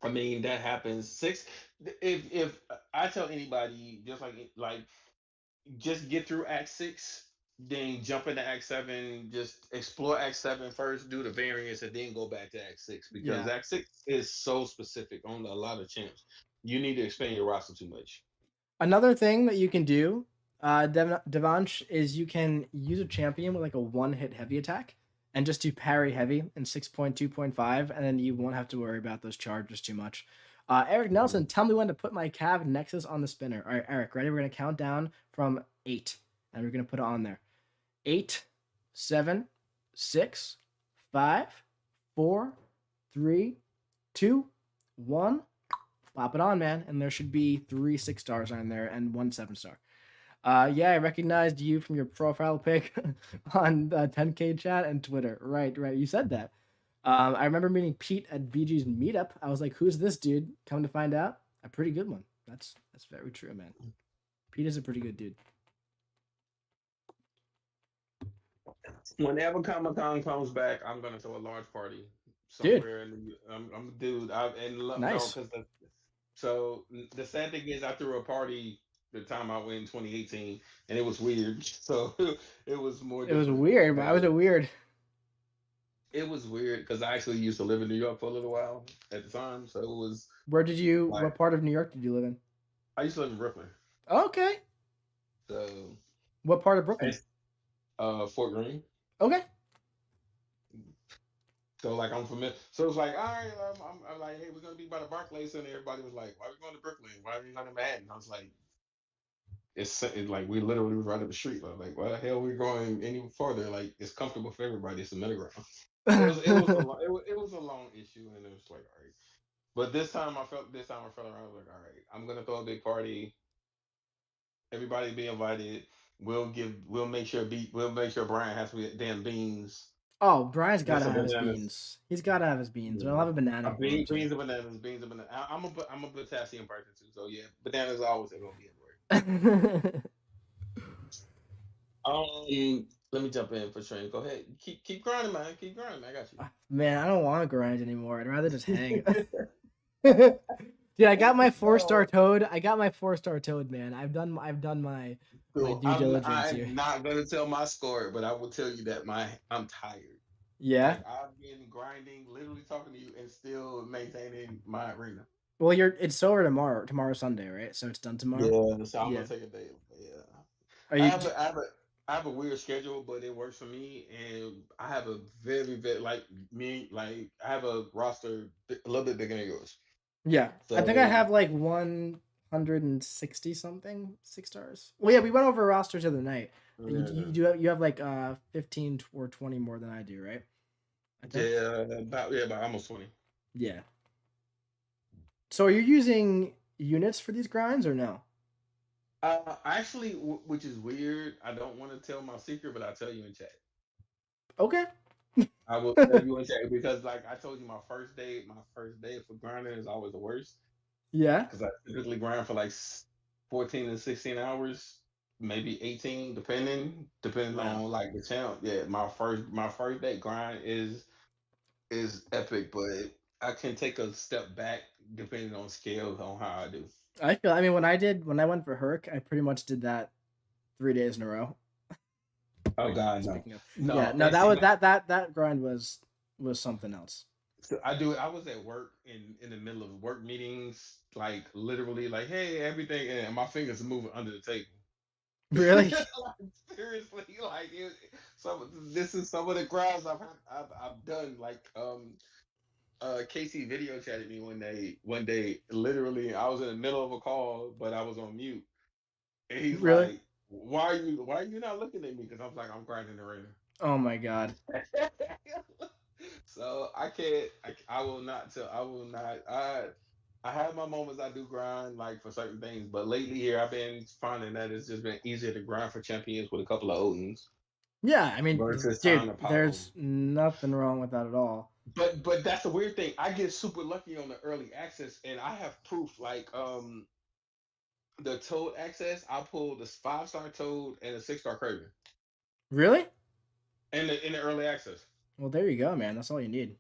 I mean, that happens. Six. If I tell anybody, just just get through Act Six, then jump into Act Seven. Just explore Act Seven first, do the variants, and then go back to Act Six because Yeah. Act Six is so specific on a lot of champs. You need to expand your roster too much. Another thing that you can do, Devansh, is you can use a champion with like a one hit heavy attack and just do parry heavy in 6.2.5, and then you won't have to worry about those charges too much. Eric Nelson, tell me when to put my Cav Nexus on the spinner. All right, Eric, ready? We're going to count down from 8, and we're going to put it on there. 8, 7, 6, 5, 4, 3, 2, 1. Pop it on, man. And there should be 3 6 stars on there and 1 7 star. Yeah, I recognized you from your profile pic on 10K chat and Twitter. Right, right. You said that. I remember meeting Pete at BG's meetup. I was like, "Who's this dude?" Come to find out, a pretty good one. That's very true, man. Pete is a pretty good dude, Whenever Comic Con comes back, I'm gonna throw a large party dude. somewhere. I'm dude. No, Nice. because so the sad thing is, I threw a party the time I went in 2018, and it was weird. So it was more It was different. weird. Why was it And weird? it was weird because I actually used to live in New York for a little while at the time. So it was Where did you? like What part of New York did you live in? I used to live in Brooklyn. Okay. So What part of Brooklyn? it's Fort Greene. Okay. So like I'm familiar. So it's like, all right, I'm like, hey, we're gonna be by the Barclays Center. Everybody was like, why are we going to Brooklyn? Why are we going to Manhattan? I was like, it's like we literally was right up the street. I was like, why the hell are we going any further? Like it's comfortable for everybody. It's a middle ground. It was a long issue, and it was like, all right. But this time I felt around. I was like, all right, I'm gonna throw a big party. Everybody be invited. We'll make sure Brian has to be damn beans. Oh, Brian's got Get to some have his bananas. beans. He's got to have his beans. I'll have a banana for him too. Beans and bananas, beans and bananas. I'm a potassium person too, so yeah, bananas are always gonna be everywhere. Let me jump in for train. Go ahead, keep grinding, man. Keep grinding. I got Man, I don't want to grind anymore. I'd rather just hang. you. Dude, I got my 4 star No, toad. I got my 4 star toad, man. I've done my so due diligence here. I'm not gonna tell my score, but I will tell you that I'm tired. Yeah. Like I've been grinding, literally talking to you, and still maintaining my arena. Well, it's over tomorrow. Tomorrow's Sunday, right? So it's done tomorrow. Yeah, so I'm Yeah. gonna take a day. Yeah, Are I you? have a, I have a, I have a weird schedule, but it works for me, and I have a very like me like I have a roster a little bit bigger than yours. Yeah. I think I So have like 160 something 6 stars. Well, yeah, we went over rosters the other night. yeah, You have like 15 or 20 more than I do, right? I think. about almost 20. Yeah. So are you using units for these grinds or no? Actually, which is weird. I don't want to tell my secret, but I'll tell you in chat. Okay. I will tell you in chat because, like I told you, my first day for grinding is always the worst Yeah. because I typically grind for like 14 and 16 hours, maybe 18, depending Wow. on like the channel. Yeah, my first day grind is epic, but I can take a step back depending on scale on how I do. I mean when I went for Herc, I pretty much did that 3 days in a row. Oh Pretty much God, no, speaking of. Yeah, no. no, And see, that grind was something else. so I do it. I was at work in the middle of work meetings, like literally, like hey, everything, and my fingers are moving under the table. Really? Like, seriously, like this is some of the grinds I've done. Like Casey video chatted me one day, literally I was in the middle of a call, but I was on mute. And he's Really? like, why are you not looking at me? Because I'm like, I'm grinding the arena. Oh my god. So I can't. I will not tell. I will not. I have my moments I do grind like for certain things, but lately here I've been finding that it's just been easier to grind for champions with a couple of Odins Yeah, I mean, versus time dude, to pop them. there's nothing wrong with that at all. But that's the weird thing. I get super lucky on the early access, and I have proof. Like the Toad access, I pulled this 5-star Toad and a 6-star Craven Really? in the early access. Well, there you go, man. That's all you need.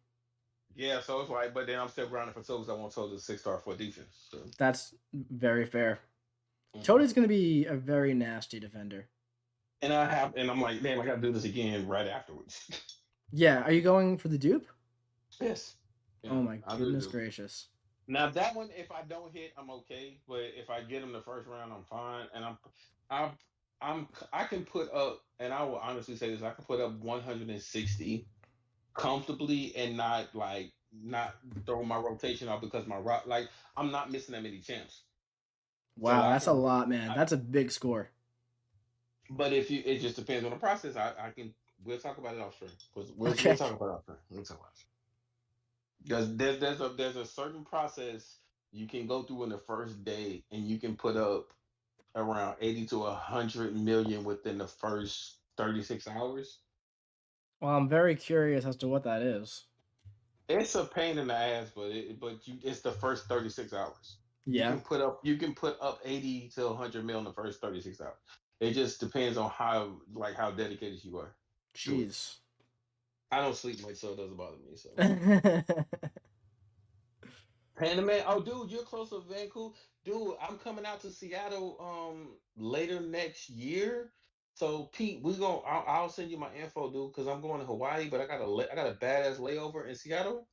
Yeah, so it's like, but then I'm still grinding for Toads. I want Toads a 6-star for defense. So. That's very fair. Mhm. Toadie's going to be a very nasty defender. And I'm like, damn, I gotta do this again right afterwards. Yeah, are you going for the dupe? Yes. Oh Yeah, my I'll do goodness it. gracious. Now that one, if I don't hit, I'm okay. But if I get him the first round, I'm fine. And I'm, I can put up, and I will honestly say this, I can put up 160 comfortably and not throw my rotation out because my rock, like I'm not missing that many champs. So Wow, I that's a can really, lot, man. That's a big score. but if you, it just depends on the process. I can, we'll talk about it off stream. We'll Okay. talk about it off stream. We'll talk about it. Because there's a certain process you can go through in the first day, and you can put up around 80 to 100 million within the first 36 hours. Well, I'm very curious as to what that is. It's a pain in the ass, it's the first 36 hours. Yeah. You can put up 80 to 100 mil in the first 36 hours. It just depends on how dedicated you are to it. Jeez. I don't sleep much, so it doesn't bother me. So Yeah, Panda Man, oh dude, you're close to Vancouver. Dude, I'm coming out to Seattle later next year. So Pete, I'll send you my info, dude, because I'm going to Hawaii, but I got a badass layover in Seattle.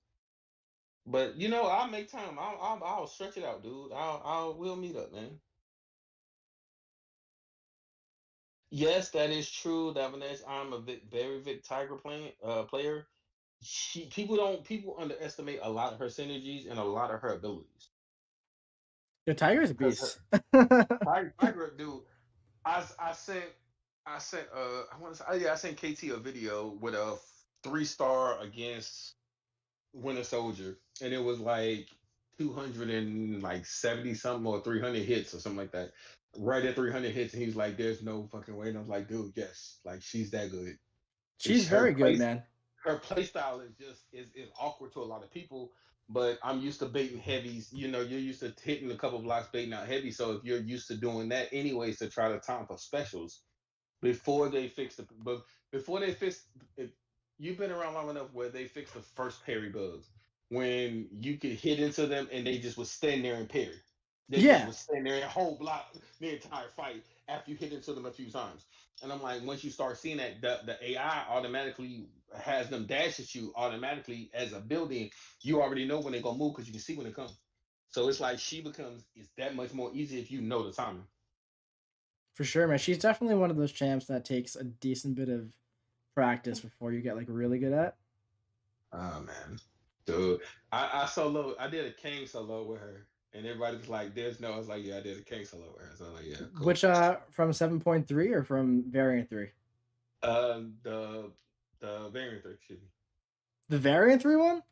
But I'll make time. I'll stretch it out, dude. We'll meet up, man. Yes, that is true. That Vanessa, I'm a very big Tiger player. People underestimate a lot of her synergies and a lot of her abilities. Tiger's a Because beast. Tiger, dude, I sent I want to say, yeah, I sent KT a video with a 3-star against Winter Soldier, and it was like 270 something or 300 hits or something like that. Right at 300 hits, and he's like, "There's no fucking way." And I was like, "Dude, yes, like she's that good." She's It's very good, man. her play style is just is awkward to a lot of people. But I'm used to baiting heavies. You're used to hitting a couple blocks, baiting out heavy. So if you're used to doing that anyways to try to time for specials, before they fix but before they fix it, you've been around long enough where they fixed the first parry bugs when you could hit into them and they just would stand there and parry. They just Yeah, would stand there and hold block the entire fight after you hit into them a few times. And I'm like, once you start seeing that, the AI automatically has them dash at you automatically as a building. You already know when they're gonna move because you can see when it comes. So it's like it's that much more easy if you know the timing. for sure, man. She's definitely one of those champs that takes a decent bit of practice before you get like really good at. Oh man, dude, I did a king solo with her, and everybody was like, "There's no." I was like, "Yeah, I did a king solo with her." So I was like, "Yeah, cool." Which from 7.3 or from variant 3? The variant three, excuse me. The variant 3 one?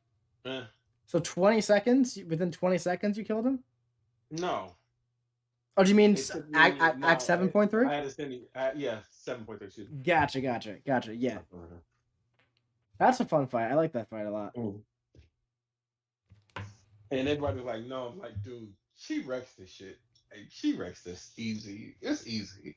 Eh, So 20 seconds, within 20 seconds you killed him? no, Oh, do you mean it took me act no. 7.3? I had to send you. Yeah, 7.3. Excuse me. Gotcha. Yeah. Something like that. That's a fun fight. I like that fight a lot. Mm. And everybody was like, "No." I'm like, "Dude, she wrecks this shit. Like, she wrecks this easy. It's easy." Just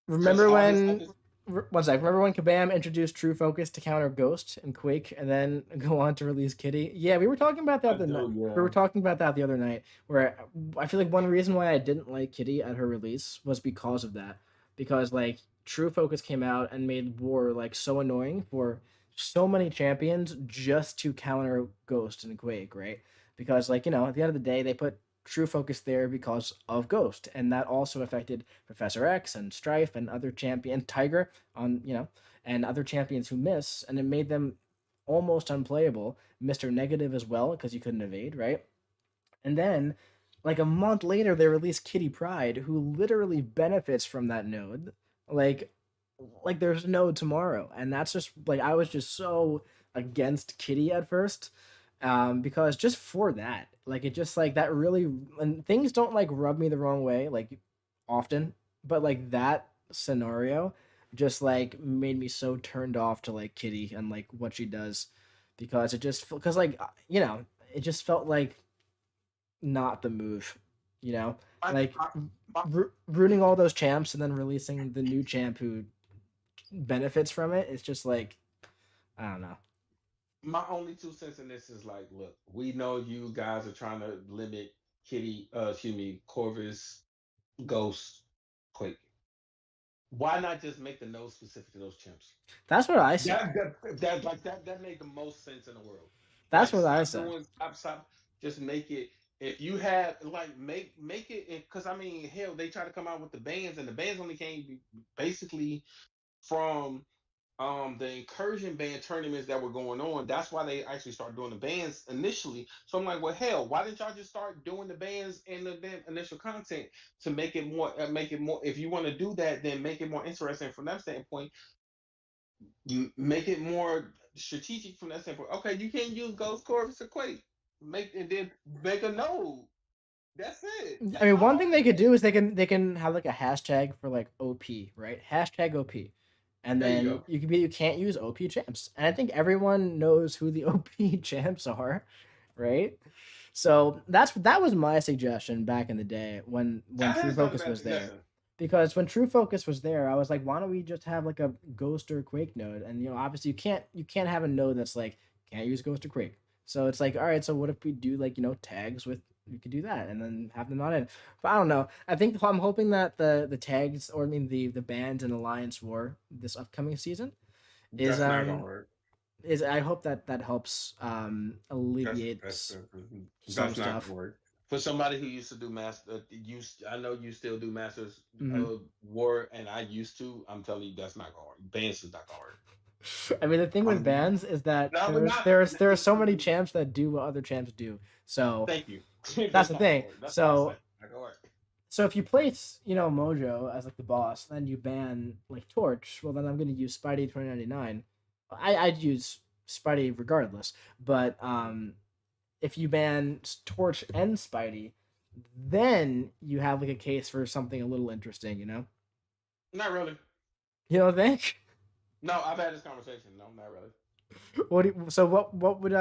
Remember all his when other. one sec, remember when Kabam introduced True Focus to counter Ghost and Quake and then go on to release Kitty? Yeah, we were talking about that I the night. do, We were yeah. talking about that the other night where I feel like one reason why I didn't like Kitty at her release was because of that. Because like True Focus came out and made war like so annoying for so many champions just to counter Ghost and Quake, right? Because like, at the end of the day they put True Focus there because of Ghost, and that also affected Professor X and Strife and other champion Tiger on and other champions who miss, and it made them almost unplayable. Mister Negative as well because you couldn't evade, right? And then, like a month later, they released Kitty Pride, who literally benefits from that node. Like, like there's no tomorrow, and that's just like I was just so against Kitty at first, because just for that, like it just like that really, and things don't like rub me the wrong way like often, but like that scenario just like made me so turned off to like Kitty and like what she does, because it just because like it just felt like not the move, you know, I, like I, my, ruining all those champs and then releasing the new champ who benefits from it. It's just like I don't know. my only 2 cents in this is like, look, we know you guys are trying to limit excuse me, Corvus, Ghost, Quake. Why not just make the node specific to those champs? That's what I say. That made the most sense in the world. That's Like what I say. stop. Just make it. If you have like make it because I mean hell they try to come out with the bands and the bands only came basically from the incursion band tournaments that were going on. That's why they actually started doing the bands initially. So I'm like, well, hell, why didn't y'all just start doing the bands and the initial content to make it more? If you want to do that, then make it more interesting from that standpoint. You make it more strategic from that standpoint. Okay, you can't use Ghost Corvus or Quake. Make and then make a node. That's it. I That's mean, one all thing they could it do is. is they can have like a hashtag for like OP, right? Hashtag OP, and There you then go. you can't use OP champs, and I think everyone knows who the OP champs are, right? So that was my suggestion back in the day when That True is not a Focus bad was there, suggestion. because when True Focus was there, I was like, why don't we just have like a Ghost or Quake node? And obviously you can't have a node that's like can't use Ghost or Quake. So it's like, all right, so what if we do like tags with we could do that and then have them not in. But I don't know. I think I'm hoping that the tags, or I mean the band and alliance war this upcoming season is That's not gonna work. I hope that that helps That's alleviate that's some that's not stuff. gonna work. For somebody who used to do master, I know you still do masters Hmm. war, and I used to. I'm telling you, that's not gonna work. Bands is not gonna work. I mean, the thing with I'm bands is that no, but there's not. there's there are so many champs that do what other champs do. So Thank you. that's That's the not gonna thing. work. That's all I'm saying. So Not gonna work. if you place Mojo as like the boss, then you ban like Torch. Well, then I'm gonna use Spidey 2099. I'd use Spidey regardless, but if you ban Torch and Spidey, then you have like a case for something a little interesting. Not really. You don't think? No, I've had this conversation. No, not really. So what would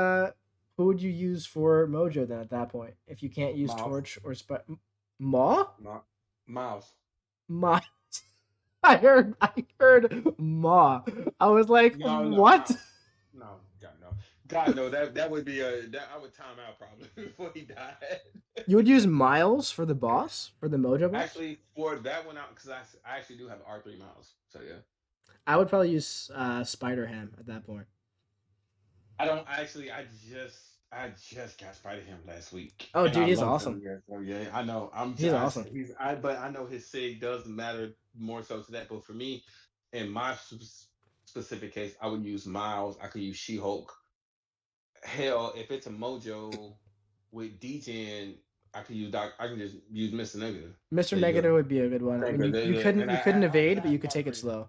who would you use for Mojo then at that point if you can't use Miles, Torch or Ma? Miles. Ma. I heard Ma. I was like, No, no, what? Miles. No, God, no. God, no. That would be that I would time out probably before he died. You would use Miles for the boss, for the Mojo boss? Actually, for that one out because I actually do have R3 Miles. So yeah. I would probably use Spider Ham at that point. I don't actually. I just got Spider Ham last week, Oh, and I dude, he's love awesome. him. Yeah, so yeah, I know. He's awesome. But I know his sig does matter more so to that. But for me, in my specific case, I would use Miles. I could use She Hulk. Hell, if it's a Mojo with D10, I could use Doc. I can just use Mister Negative. Mr. There you go. Negative would be a good one. I mean, you couldn't And you couldn't I evade, also but you have could take it R3. slow.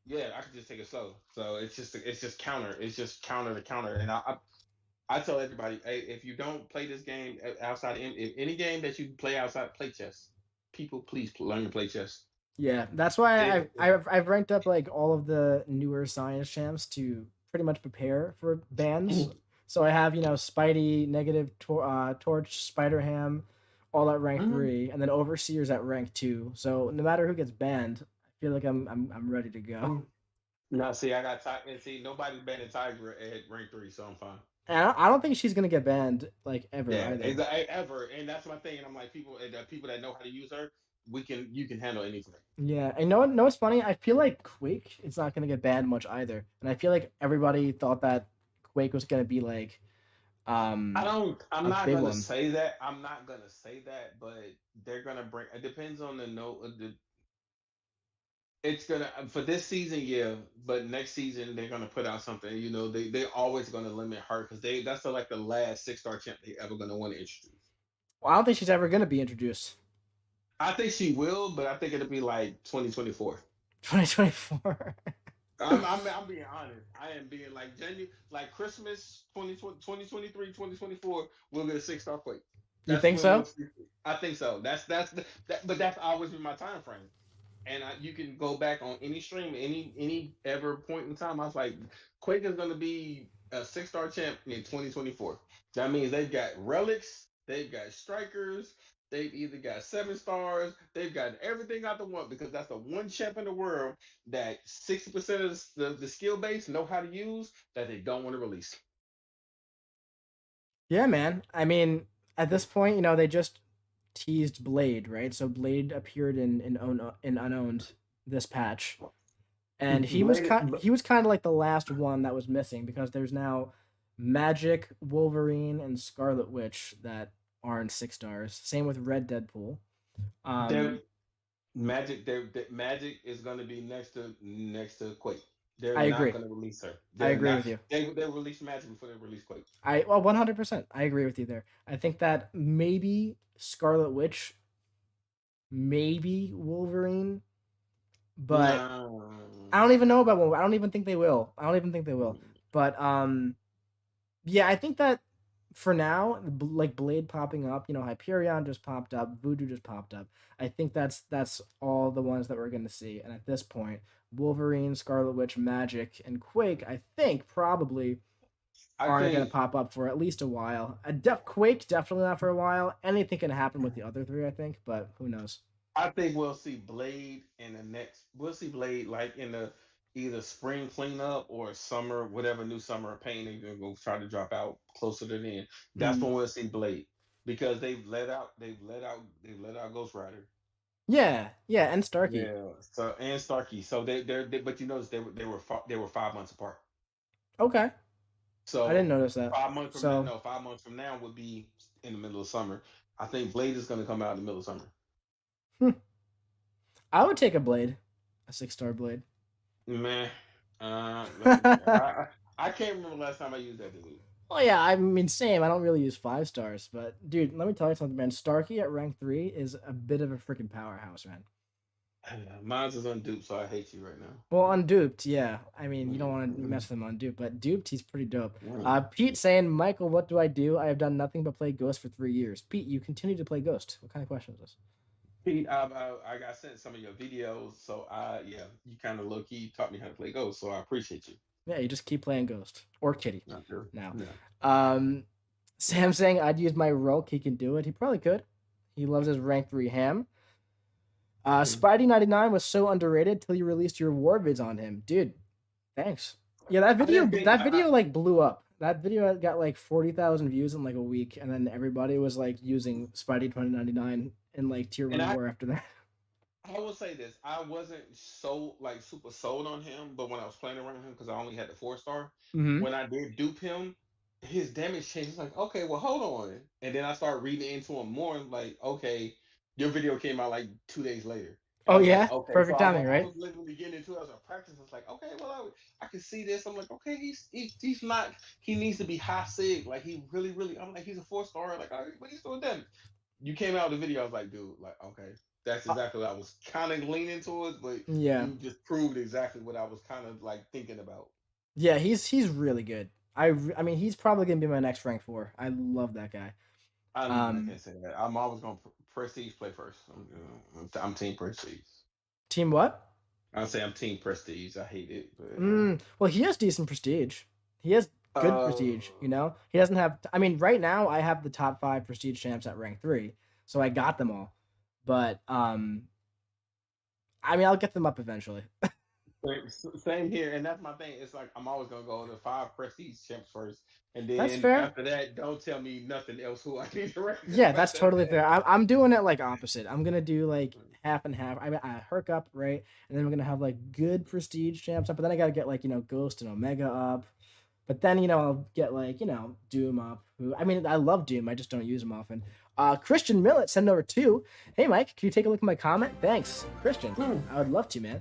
Yeah, I could just take it slow. So it's just counter. It's just counter to counter. And I tell everybody, hey, if you don't play this game outside, if any game that you play outside, play chess. People, please learn to play chess. Yeah, that's why I've It, I've I've ranked up like all of the newer science champs to pretty much prepare for bans. So I have Spidey, Negative, Torch, Spider Ham, all at rank Mhm. 3, and then Overseer's at rank 2. So no matter who gets banned, I feel like I'm ready to go. No, see, I got Tiger. And see, nobody's banning Tiger at rank 3, so I'm fine. And I don't think she's gonna get banned like ever Yeah, either. ever, and that's my thing. And I'm like, people that know how to use her, you can handle anything. Yeah, and know what's funny? I feel like Quake is not gonna get banned much either, and I feel like everybody thought that Quake was gonna be like I'm a not big gonna one. say that. I'm not gonna say that, but they're gonna bring. It depends on the note. It's gonna for this season, yeah. But next season they're gonna put out something. You know, they always gonna limit her because that's like the last 6-star champ they ever gonna want to introduce. Well, I don't think she's ever gonna be introduced. I think she will, but I think it'll be like 2024. 2024. I'm being honest. I am being like genuine. Like Christmas 2023, 2024, we'll get a 6-star quake. You That's think when we'll so? see. I think so. But that's always been my time frame. And you can go back on any stream, any ever point in time. I was like, Quake is going to be a 6-star champ in 2024. That means they've got relics, they've got strikers, they've either got 7 stars, they've got everything out the one because that's the one champ in the world that 60% of the skill base know how to use that they don't want to release. Yeah, man. I mean, at this point, they just teased Blade, right? So Blade appeared in Unowned this patch, and Blade, he was kind of like the last one that was missing because there's now Magic, Wolverine, and Scarlet Witch that aren't 6 stars. Same with Red Deadpool. their Um, their Magic is going to be next to Quake. They're I not agree. going to release her. I They're agree not. with you. They release Magic before they release Quake. Well, 100%. I agree with you there. I think that maybe Scarlet Witch, maybe Wolverine, but No. I don't even know about one. I don't even think they will. I don't even think they will. But yeah, I think that for now, like Blade popping up, Hyperion just popped up, Voodoo just popped up. I think that's all the ones that we're gonna see. And at this point, Wolverine, Scarlet Witch, Magic, and Quake, I think probably I aren't gonna think pop up for at least a while. Quake definitely not for a while. Anything can happen with the other three, I think, but who knows? I think we'll see Blade in the next. We'll see Blade like in the either spring cleanup or summer, whatever new summer paint they're gonna go try to drop out closer to the end. That's Mm. when we'll see Blade because they've let out Ghost Rider. Yeah, yeah, and Starkey. Yeah. So and Starkey. So but you notice they were 5 months apart. Okay, I didn't So notice that. 5 months from now, So no, 5 months from now would be in the middle of summer. I think Blade is going to come out in the middle of summer. hmm, I would take a Blade, a 6-star Blade. Man, I can't remember last time I used that dude. Well, yeah, I mean, same. I don't really use 5 stars, but dude, let me tell you something, man. Starkey at rank 3 is a bit of a freaking powerhouse, man. Mine's is unduped, so I hate you right now. Well, unduped, yeah. I mean, you don't want to Mm, mess with him unduped, but duped, he's pretty dope. mm. Pete saying, Michael, what do? I have done nothing but play Ghost for 3 years. Pete, you continue to play Ghost. What kind of question is this? Pete, I got sent some of your videos, so yeah, you kind of low key taught me how to play Ghost, so I appreciate you. Yeah, you just keep playing Ghost or Kitty Not sure. now. Yeah. Um, Sam saying I'd use my Roke. He can do it. He probably could. He loves his rank 3 ham. Mhm. Spidey99 was so underrated till you released your war vids on him. Dude, thanks. Yeah, I didn't think that video like blew up. That video got like 40,000 views in like a week, and then everybody was like using Spidey 2099 in like tier and 1 war after that. I will say this: I wasn't so like super sold on him, but when I was playing around him, because I only had the 4-star, Mm-hmm. when I did dupe him, his damage changed. It's like, okay, well, hold on, and then I started reading into him more, and like, okay, your video came out like 2 days later, and Oh I was like, yeah, okay, so perfect timing, I right? was literally getting into it. I was like, practice. I was like, okay, well, I can see this. I'm like, okay, he's not. He needs to be high sig. Like he really, really. I'm like, he's a 4-star. Like, all right, but he's doing damage. You came out with the video, I was like, dude, like, okay, that's Uh, exactly what I was kind of leaning towards, but yeah, you just proved exactly what I was kind of like thinking about. yeah, he's really good. I mean, he's probably gonna be my next rank 4. I love that guy. I Um, can't say that. I'm always going to prestige play first. I'm team prestige. team what? I say I'm team prestige. I hate it, but Well, he has decent prestige. He has good prestige. He doesn't have. I mean, right now I have the top 5 prestige champs at rank 3, so I got them all. But I mean, I'll get them up eventually. same here, and that's my thing. It's like I'm always gonna go to 5 prestige champs first, and That's then fair. after that, don't tell me nothing else who I need to rank Yeah, that's after totally fair. that. I'm doing it like opposite. I'm gonna do like half and half. I Herc up, right, and then we're gonna have like good prestige champs up, but then I gotta get like Ghost and Omega up. But then, I'll get like, Doom up. Who I mean, I love Doom. I just don't use him often. Christian Millet send over two. Hey Mike, can you take a look at my comment? Thanks, Christian. Hmm. I would love to, man.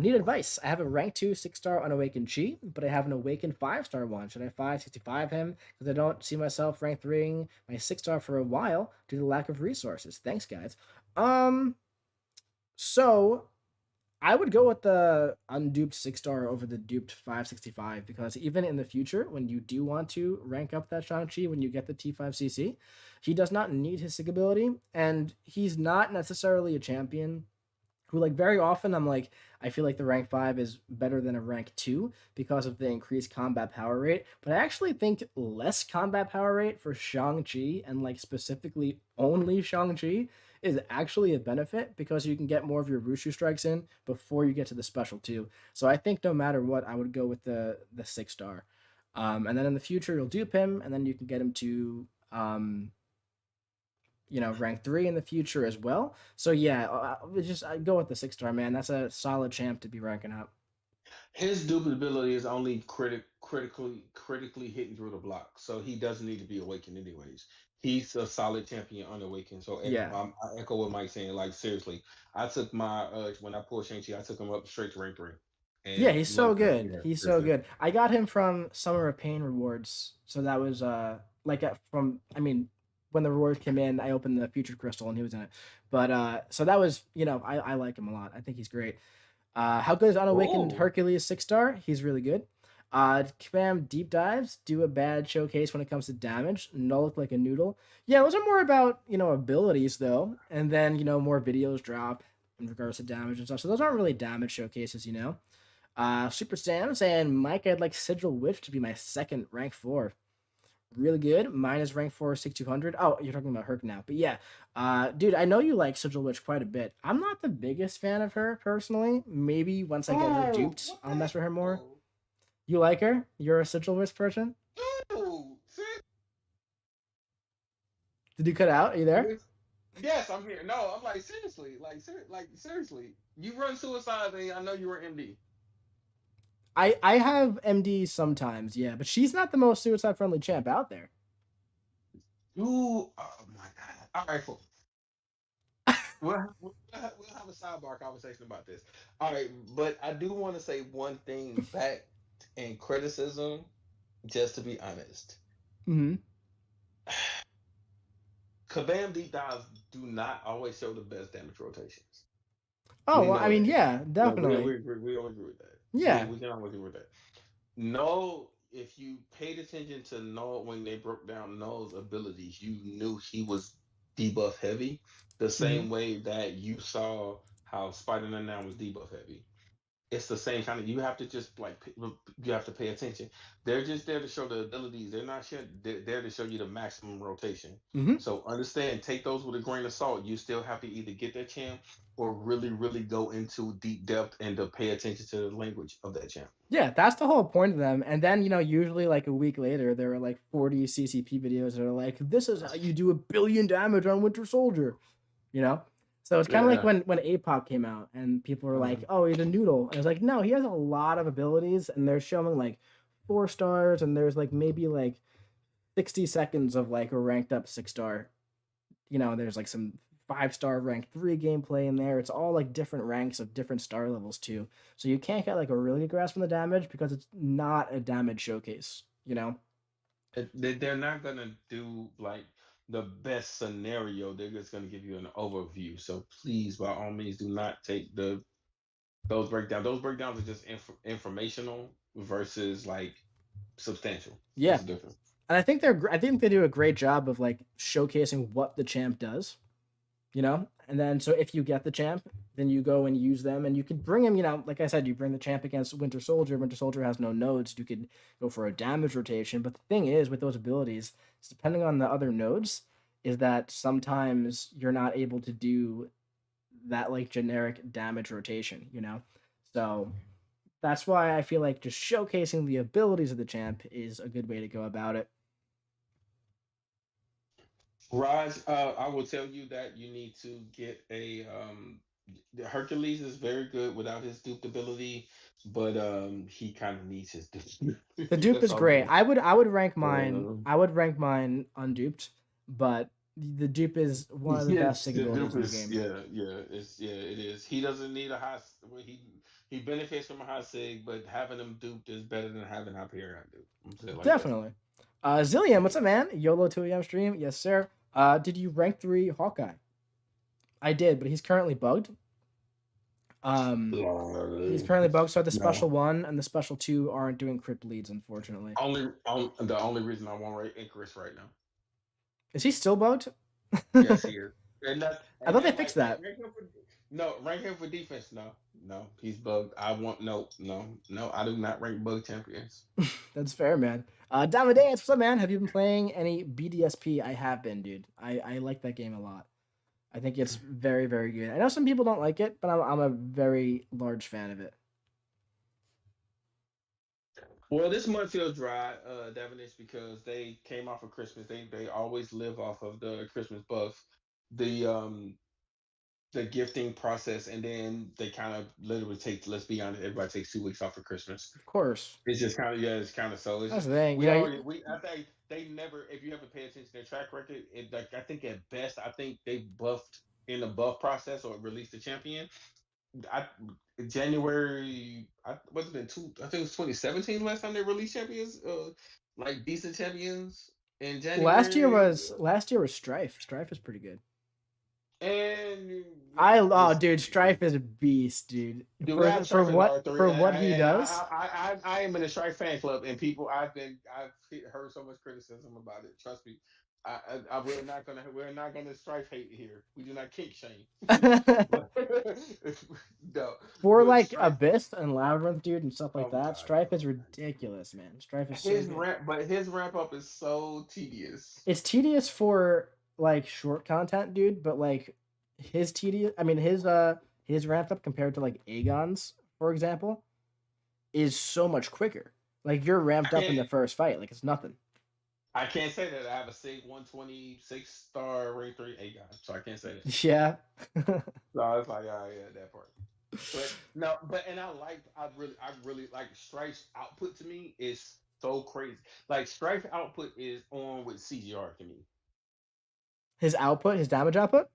Need advice. I have a rank 2 6-star unawakened Chi, but I have an awakened 5-star one. Should I 565 him? Because I don't see myself rank 3ing my 6-star for a while due to lack of resources. Thanks, guys. Um, so I would go with the unduped 6-star over the duped 565 because even in the future, when you do want to rank up that Shang-Chi, when you get the T5CC, he does not need his sig ability, and he's not necessarily a champion who, like, very often I'm like, I feel like the rank 5 is better than a rank 2 because of the increased combat power rate, but I actually think less combat power rate for Shang-Chi, and like specifically only Shang-Chi, is actually a benefit because you can get more of your Rushu strikes in before you get to the special too. So I think no matter what, I would go with the 6-star. And then in the future you'll dupe him, and then you can get him to rank 3 in the future as well. So yeah, I go with the 6-star, man. That's a solid champ to be ranking up. His dupability is only critically hitting through the block, so he doesn't need to be awakened anyways. He's a solid champion unawakened. So Yeah. I echo what Mike's saying. Like seriously, I took my when I pulled Shang-Chi, I took him up straight to rank 3. Yeah, And he's so like good. yeah, He's so seriously. good. I got him from Summer of Pain rewards. So that was from I mean, when the rewards came in, I opened the Future Crystal and he was in it. But so that was, I like him a lot. I think he's great. How good is Unawakened Oh, Hercules 6-star? He's really good. Spam deep dives do a bad showcase when it comes to damage. Null look like a noodle. Yeah, those are more about abilities though, and then more videos drop in regards to damage and stuff. So those aren't really damage showcases. Super Sam saying Mike, I'd like Sigil Witch to be my second rank 4. Really good. Mine is rank 4, 6200. Oh, you're talking about Herc now. But yeah, dude, I know you like Sigil Witch quite a bit. I'm not the biggest fan of her personally. Maybe once I get her oh, duped, what I'll the mess with her more. hell? You like her? You're a Sigil Witch person? Dude, Did you cut out? Are you there? seriously? Yes, I'm here. No, I'm like seriously, like seriously. You run suicide, and I know you were MD. I have MD sometimes, yeah, but she's not the most suicide friendly champ out there. Ooh, oh my god. All right, cool. We'll have a sidebar conversation about this. All right, but I do want to say one thing back in criticism, just to be honest. Mm-hmm. Kabam deep dives do not always show the best damage rotations. Oh We well, I know mean, that. yeah, We definitely. we all agree with that. Yeah. We can all agree with that. No, if you paid attention to Noel when they broke down Noel's abilities, you knew he was debuff heavy, the Mm-hmm. same way that you saw how Spider-Man now was debuff heavy. It's the same kind of. You have to just you have to pay attention. They're just there to show the abilities. They're not sure. They're there to show you the maximum rotation. Mm-hmm. So understand, take those with a grain of salt. You still have to either get that champ or really, really go into deep depth and to pay attention to the language of that champ. Yeah, that's the whole point of them. And then, usually like a week later, there are like 40 CCP videos that are like, this is how you do 1 billion damage on Winter Soldier, you know? So it's kind of like Yeah. when APOC came out and people were like, Mhm. oh, he's a noodle. And it's like, no, he has a lot of abilities and they're showing like 4 stars and there's like maybe like 60 seconds of like a ranked up 6-star. There's like some 5-star rank 3 gameplay in there. It's all like different ranks of different star levels too. So you can't get like a really good grasp on the damage because it's not a damage showcase. They're not gonna do like the best scenario. They're just gonna give you an overview. So please, by all means, do not take the those breakdowns. Those breakdowns are just informational versus like substantial. There's Yeah. a difference. And I think they do a great job of like showcasing what the champ does. And then so if you get the champ, then you go and use them and you could bring him, like I said, you bring the champ against Winter Soldier. Winter Soldier has no nodes. You could go for a damage rotation. But the thing is with those abilities, it's depending on the other nodes, is that sometimes you're not able to do that like generic damage rotation. So that's why I feel like just showcasing the abilities of the champ is a good way to go about it. Raj, I will tell you that you need to get a Hercules is very good without his duped ability, but he kind of needs his dupe. The dupe That's is all I'm great. saying. I would rank mine. Um, I would rank mine unduped, but the dupe is one of the best yes, sig the abilities dupe in the is game. yeah, it is. He doesn't need a high. Well, he benefits from a high sig, but having him duped is better than having Hyperion duped. I'm saying it like that. Definitely. Zillion, what's up, man? YOLO 2 a.m. stream, yes sir. Did you rank 3 Hawkeye? I did, but he's currently bugged. He's currently bugged, so the special No. 1 and the special 2 aren't doing crypt leads, unfortunately. The only reason I won't rate Icarus right now. Is he still bugged? Yes, he is. I And thought they then fixed like that. rank him for no rank him for defense. No, he's bugged. I want no. I do not rank bug champions. That's fair, man. Damadeus, what's up, man? Have you been playing any BDSP? I have been, dude. I like that game a lot. I think it's very, very good. I know some people don't like it, but I'm a very large fan of it. Well, this month feels dry, Devonish, because they came off of Christmas. They always live off of the Christmas buff, the the gifting process, and then they kind of literally take. Let's be honest, everybody takes 2 weeks off for Christmas. Of course. It's just kind of it's kind of so. It's That's just the thing. You we know, already we I think they never. If you ever pay attention to their track record, it like I think at best I think they buffed in the buff process or released the champion. I January I wasn't in two. I think it was 2017 last time they released champions. Like decent champions in January. last year was Strife. Strife is pretty good. And listen, Dude, Strife is a beast, dude. do we have For Strife as what R3? for And, what he does. I am in a Strife fan club, and people I've heard so much criticism about it. Trust me, we're not gonna Strife hate here. We do not kink shame. But, no, For but like Strife. Abyss and Labyrinth, dude, and stuff like Oh that, God, Strife is ridiculous, man. Strife is so good. his ramp up is so tedious. It's tedious for like short content, dude, but like his ramp up compared to like Aegon's, for example, is so much quicker. Like you're I ramped up in can't the first fight, like it's nothing. I can't say that I have a SIG 126-star rank 3 A guy, so I can't say that. Yeah. So I was like, oh yeah, that part. But no, but and I really like Strife's output to me is so crazy. Like Strife output is on with CGR to me. His output, his damage output?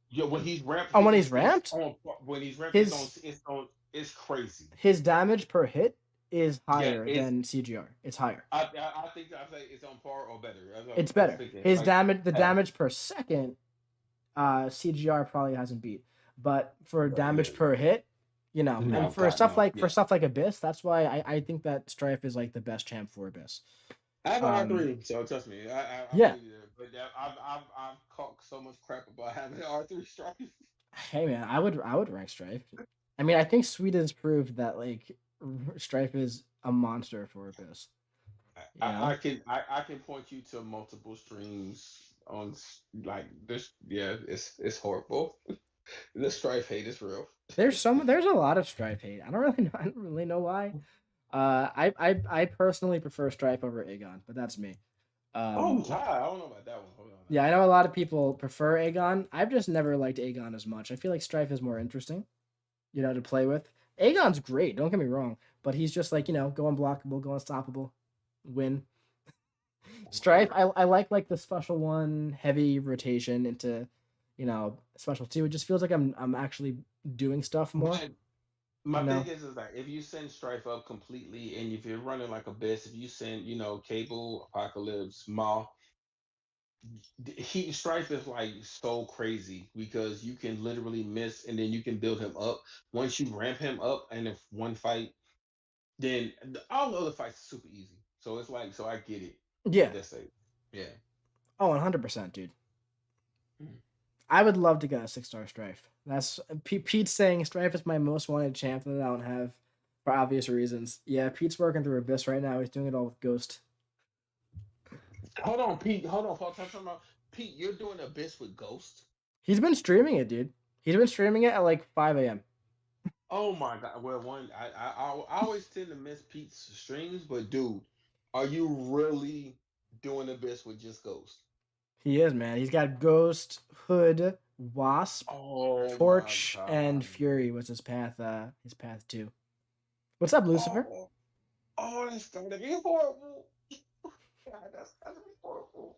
Yeah, when he's ramped, Oh, when he's it's ramped? on. When he's ramped, His it's crazy. his damage per hit is Yeah, higher than CGR. It's higher. I think I say it's on par or better. It's I was better. thinking His like, damage, the hey, damage per second, CGR probably hasn't beat. But for yeah, damage per hit, and no, God, no, for yeah. stuff like Abyss, that's why I think that Strife is like the best champ for Abyss. I have an Um, R3, so trust me, I yeah. feel you there. But I've caught so much crap about having an R3 Strife. Hey man, I would rank Strife. I mean, I think Sweden's proved that like Strife is a monster for Abyss. You know, I can point you to multiple streams on like this. Yeah, it's horrible. The Strife hate is real. there's a lot of Strife hate. I don't really know why. I personally prefer Strife over Aegon, but that's me. Oh Um, God, I don't know about that one. Hold on yeah, I know a lot of people prefer Aegon. I've just never liked Aegon as much. I feel like Strife is more interesting, to play with. Aegon's great, don't get me wrong, but he's just like, go unblockable, go unstoppable, win. Strife, I like the special one heavy rotation into, special two. It just feels like I'm actually doing stuff more, now. you My thing know. is like if you send Strife up completely, and if you're running like Abyss, if you send Cable, Apocalypse, Maw, he Strife is like so crazy because you can literally miss and then you can build him up. Once you ramp him up, and if one fight, then all the other fights are super easy. So it's like so I get it Yeah. at that stage. Yeah. Oh, 100%, dude. Hmm. I would love to get a 6-star Strife. That's Pete's saying Strife is my most wanted champ that I don't have for obvious reasons. Yeah, Pete's working through Abyss right now. He's doing it all with Ghost. Hold on, Pete. Hold on, Paul. Talking about Pete. You're doing Abyss with Ghost. He's been streaming it, dude. He's been streaming it at like 5 a.m. Oh my God. Well, I always tend to miss Pete's streams, but dude, are you really doing Abyss with just Ghost? He is, man. He's got Ghost, Hood. Wasp, Oh my Torch, and god. Fury was his path too. What's up, Lucifer? Oh, oh, that's gonna be horrible. God, that's gonna be horrible.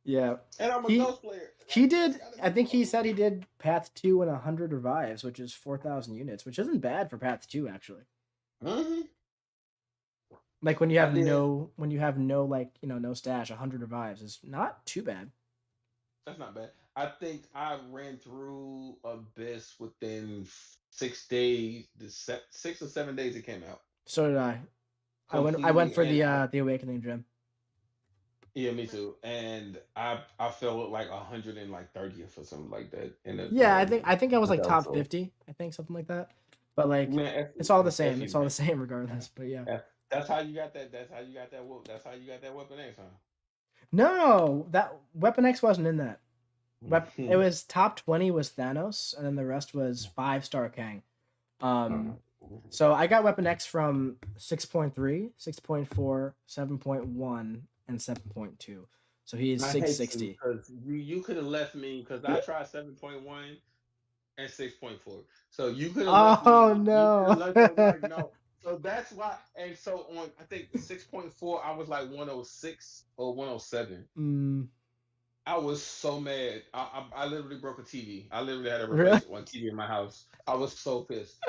Yeah. And I'm a He ghost player. he That's did gotta I be think he horrible. said he did path 2 and 100 revives, which is 4,000 units, which isn't bad for path 2 actually. Hmm. Like I did. when you have no like, no stash, 100 revives is not too bad. That's not bad. I think I ran through Abyss within 6 days. 6 or 7 days it came out. So did I. I went Completely, for and the awakening gem. yeah, me too. And I felt like 130th or something like that in the Yeah, awakening. I think I was like Okay, top so 50, I think something like that. But like man, it's all the F same. you, It's all the man. same regardless, but yeah. That's how you got that. That's how you got that. That's how you got that weapon X, No, that Weapon X wasn't in that. It huh? was top 20 was Thanos, and then the rest was 5-star Kang. Um, so I got Weapon X from 6.3, 6.4, 7.1, and 7.2. So he is I hate you 660. because you could have left me because I tried 7.1 and 6.4. So you could have left Oh me. You could have no. left. I was like, no. So that's why. And so on, I think 6.4, I was like 106 or 107. mm, I was so mad. I literally broke a TV. I literally had to really? replace one TV in my house. I was so pissed.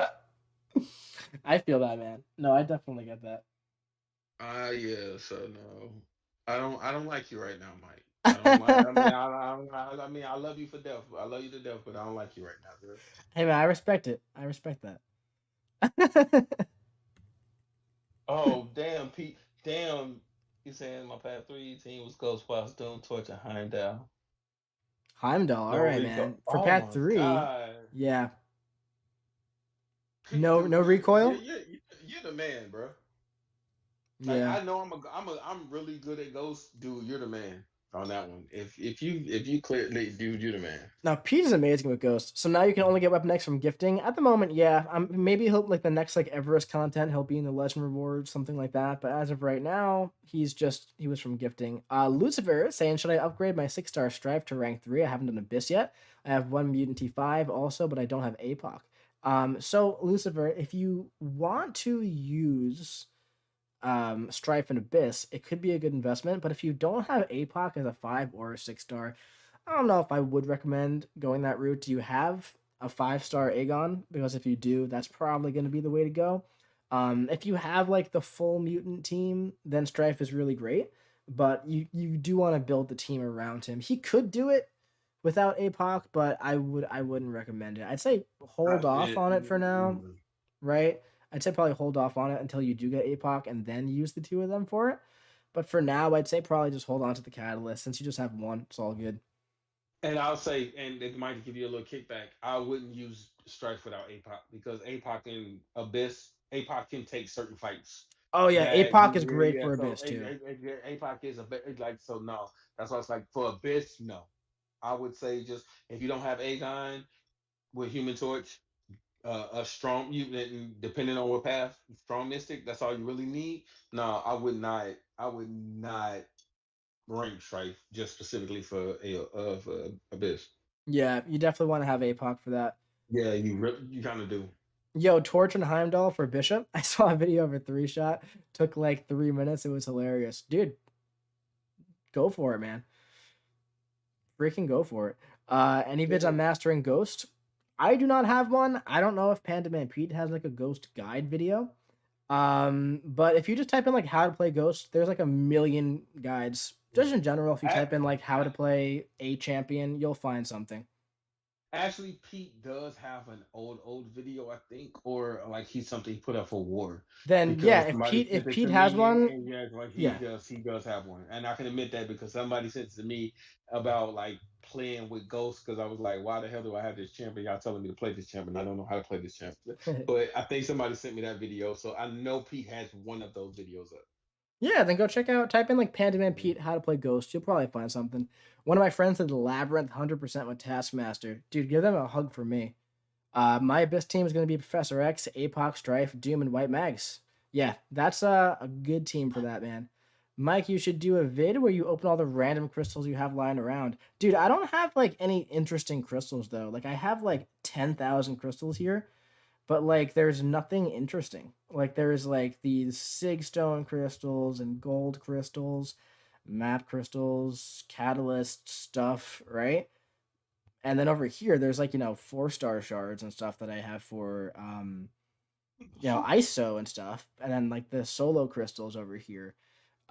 I feel that, man. No, I definitely get that. Yeah. So no, I don't like you right now, Mike. I don't like. I mean, I mean, I love you for death. I love you to death, but I don't like you right now, girl. Hey man, I respect it. I respect that. Oh damn, Pete. Damn. You saying my path 3 team was Ghostbusters, Doom, Torch, and Heimdall. Heimdall, all No right, Rico. man. For Oh path my 3, god. yeah. Pete, No, dude, no recoil. you're the man, bro. Like Yeah. I know I'm really good at Ghost, dude. You're the man on that one. If you clear, dude, you're the man. Now Pete is amazing with Ghost. So now you can only get Weapon X from gifting. At the moment, yeah. Maybe he'll like the next like Everest content. He'll be in the Legend rewards, something like that. But as of right now, he was from gifting. Lucifer saying, should I upgrade my 6-star Strife to rank 3? I haven't done Abyss yet. I have one Mutant T5 also, but I don't have APOC. So Lucifer, if you want to use Strife and Abyss, it could be a good investment. But if you don't have APOC as a 5 or a 6-star, I don't know if I would recommend going that route. Do you have a 5-star Aegon? Because if you do, that's probably going to be the way to go. If you have like the full mutant team, then Strife is really great. But you do want to build the team around him. He could do it without APOC, but I wouldn't recommend it. I'd say hold off on it for now, right? I'd say probably hold off on it until you do get APOC and then use the two of them for it. But for now, I'd say probably just hold on to the catalyst since you just have one. It's all good. And I'll say, and it might give you a little kickback. I wouldn't use Strife without APOC because APOC in Abyss, APOC can take certain fights Oh yeah, that APOC is great yeah. for So Abyss too. APOC is a bit like so no. That's why it's like for Abyss, no. I would say just if you don't have Aegon with Human Torch, a strong mutant, and depending on what path, strong mystic. That's all you really need. No, I would not. I would not rank Strife just specifically for Abyss. Yeah, you definitely want to have APOC for that. Yeah, you kind of do. Yo, Torch and Heimdall for Bishop. I saw a video of a 3-shot. Took like 3 minutes. It was hilarious. Dude, go for it, man. Freaking go for it. Any vids on Yeah. mastering Ghost? I do not have one. I don't know if Panda Man Pete has like a Ghost guide video. But if you just type in like how to play Ghost, there's like a million guides. Just in general, if you I, type in like how to play a champion, you'll find something. Actually, Pete does have an old video, I think, or like he's something he put up for war Then yeah, because somebody If sent it Pete to has me, one, and yeah, like yeah. he does have one, and I can admit that because somebody sent it to me about like playing with Ghosts because I was like, why the hell do I have this champion? Y'all telling me to play this champion, I don't know how to play this champion, but I think somebody sent me that video, so I know Pete has one of those videos up. Yeah, then go check out, type in like Panda Man Mm. Pete how to play Ghost. You'll probably find something. One of my friends did Labyrinth 100% with Taskmaster. Dude, give them a hug for me. My Abyss team is going to be Professor X, APOC, Strife, Doom, and White Mags. Yeah, that's a good team for that, man. Mike, you should do a vid where you open all the random crystals you have lying around. Dude, I don't have like any interesting crystals though. Like I have like 10,000 crystals here, but like there's nothing interesting. Like there's like these sigstone crystals and gold crystals, map crystals, catalyst stuff, right? And then over here there's like, 4-star shards and stuff that I have for ISO and stuff, and then like the solo crystals over here.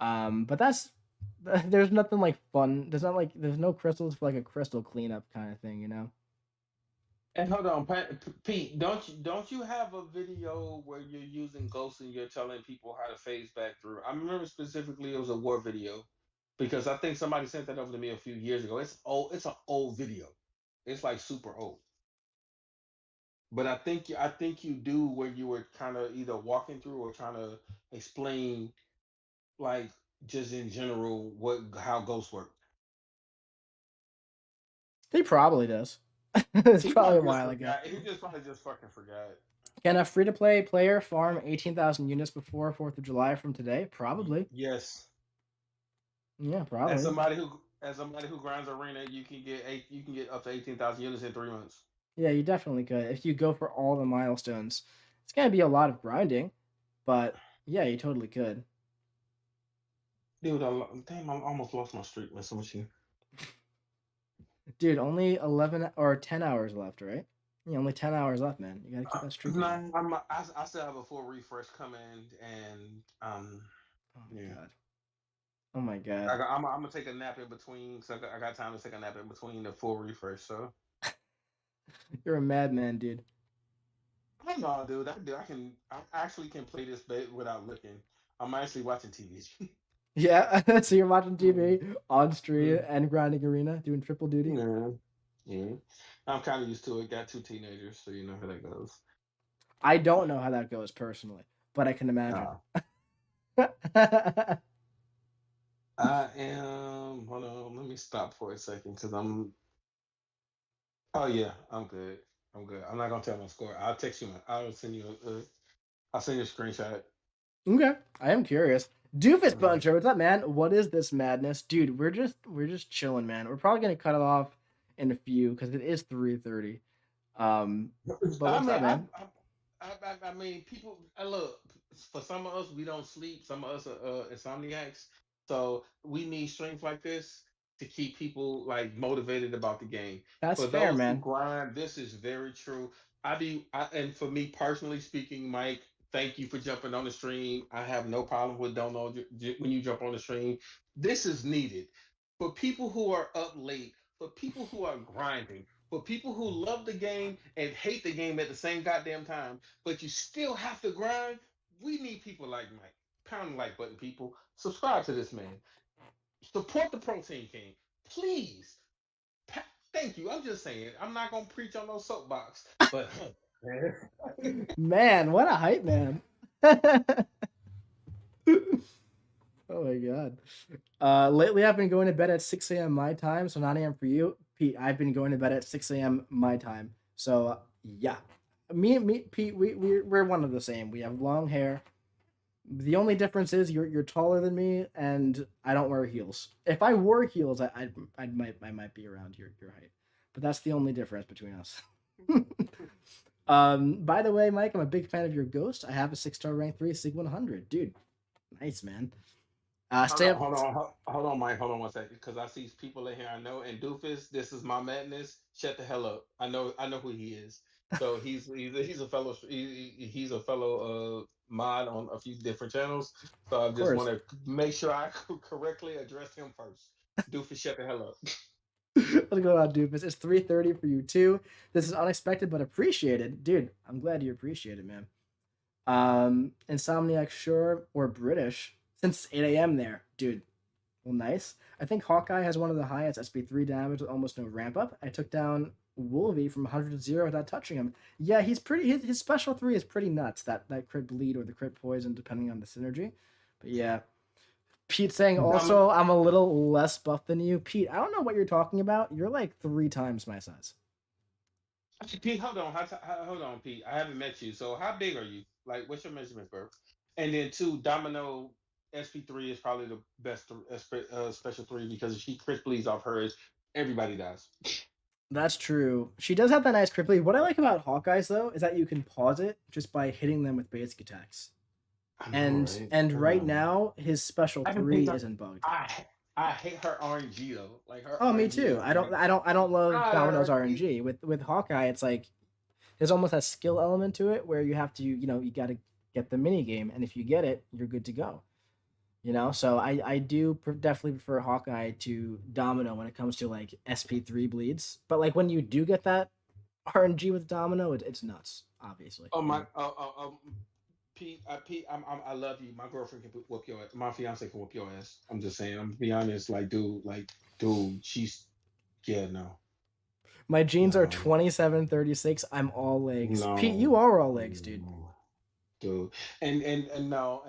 But that's there's nothing like fun. There's no crystals for like a crystal cleanup kind of thing. And hold on, Pete, don't you have a video where you're using ghosts and you're telling people how to phase back through? I remember specifically it was a war video because I think somebody sent that over to me a few years ago. It's old. It's an old video. It's like super old. But I think you do where you were kind of either walking through or trying to explain like just in general what how ghosts work. He probably does. It's He probably a probably just while ago. forgot. He just probably just fucking forgot. Can a free to play player farm 18,000 units before 4th of July from today? Probably. Yes. Yeah, As probably. somebody who grinds arena, you can get up to 18,000 units in 3 months. Yeah, you definitely could if you go for all the milestones. It's gonna be a lot of grinding, but yeah, you totally could. Dude, damn, I almost lost my streak with so much. Dude, only 11 or 10 hours left, right? Yeah, only 10 hours left, man. You gotta keep that streak No, going. I still have a full refresh coming, and Oh my yeah, god. Oh my god. I'm gonna take a nap in between, so I got time to take a nap in between the full refresh. So You're a madman, dude. I know, dude. I actually can play this without looking. I'm actually watching TV. Yeah, so you're watching Mm, TV on stream mm, and grinding arena, doing triple duty. yeah, yeah. I'm kind of used to it. Got two teenagers, so you know how that goes. I don't know how that goes personally, but I can imagine. Uh, I am. Hold on. Let me stop for a second because I'm. Oh yeah, I'm good. I'm good. I'm not gonna tell my score. I'll text you. I'll send you I'll send you a screenshot. Okay, I am curious. Doofus Mhm. Puncher, what's up, man? What is this madness, dude? We're just chilling, man. We're probably gonna cut it off in a few because it is 3:30. But I what's mean, up, man? I mean, people. Look, for some of us, we don't sleep. Some of us are insomniacs. So we need strength like this to keep people like motivated about the game. That's For fair, those who man. grind, this is very true. And for me personally speaking, Mike, thank you for jumping on the stream. I have no problem with don't know when you jump on the stream. This is needed for people who are up late, for people who are grinding, for people who love the game and hate the game at the same goddamn time, but you still have to grind. We need people like Mike. Pound the like button, people. Subscribe to this man. Support the Protein King. Please. Thank you. I'm just saying. I'm not gonna preach on no soapbox, but Man, what a hype, man. Oh my god. Lately I've been going to bed at 6 a.m. my time, so 9 a.m. for you. Pete, I've been going to bed at 6 a.m. my time. So yeah. Me, Pete, we're one of the same. We have long hair. The only difference is you're taller than me, and I don't wear heels. If I wore heels, I might be around your height. But that's the only difference between us. By the way, Mike, I'm a big fan of your ghost. I have a 6-star rank 3 Sig 100. Dude, nice, man. hold Stay on, up. hold on, Mike. Hold on one second, because I see people in here I know. And Doofus, this is my madness. Shut the hell up. I know who he is. So he's a fellow he's a fellow mod on a few different channels. So I Of just course. want to make sure I correctly address him first. Doofus, shut the hell up. What's going on, dude? It's 3:30 for you too. This is unexpected but appreciated. Dude, I'm glad you appreciate it, man. Insomniac sure or British since 8 a.m. there, dude. Well, nice. I think Hawkeye has one of the highest SP3 damage with almost no ramp up. I took down Wolvie from 100 to 0 without touching him. Yeah, he's pretty. His special 3 is pretty nuts. That crit bleed or the crit poison, depending on the synergy. But yeah, Pete saying Dominic, also I'm a little less buff than you. Pete, I don't know what you're talking about. You're like 3 times my size. Pete, hold on. Hold on, Pete. I haven't met you. So how big are you? Like, what's your measurements, bro? And then two, Domino. SP3 is probably the best special three because if she crit bleeds off hers, everybody dies. That's true. She does have that nice crit bleed. What I like about Hawkeyes though is that you can pause it just by hitting them with basic attacks. I know, And right? and right now his special I can think 3 of, isn't bugged. I hate her RNG though. Like her Oh, me RNG too. is like I don't love Domino's RNG. RNG. With Hawkeye, it's like there's almost a skill element to it where you have to, you got to get the mini game, and if you get it, you're good to go. So I do definitely prefer Hawkeye to Domino when it comes to like SP3 bleeds. But like when you do get that RNG with Domino, it's nuts, obviously. Oh my, Pete, Pete, I love you. My girlfriend can whoop your ass. My fiance can whoop your ass. I'm just saying. I'm be honest. Dude, she's yeah, no, My jeans are no, 2736. I'm all legs. Pete, you no, are all legs, dude. no, dude. And no,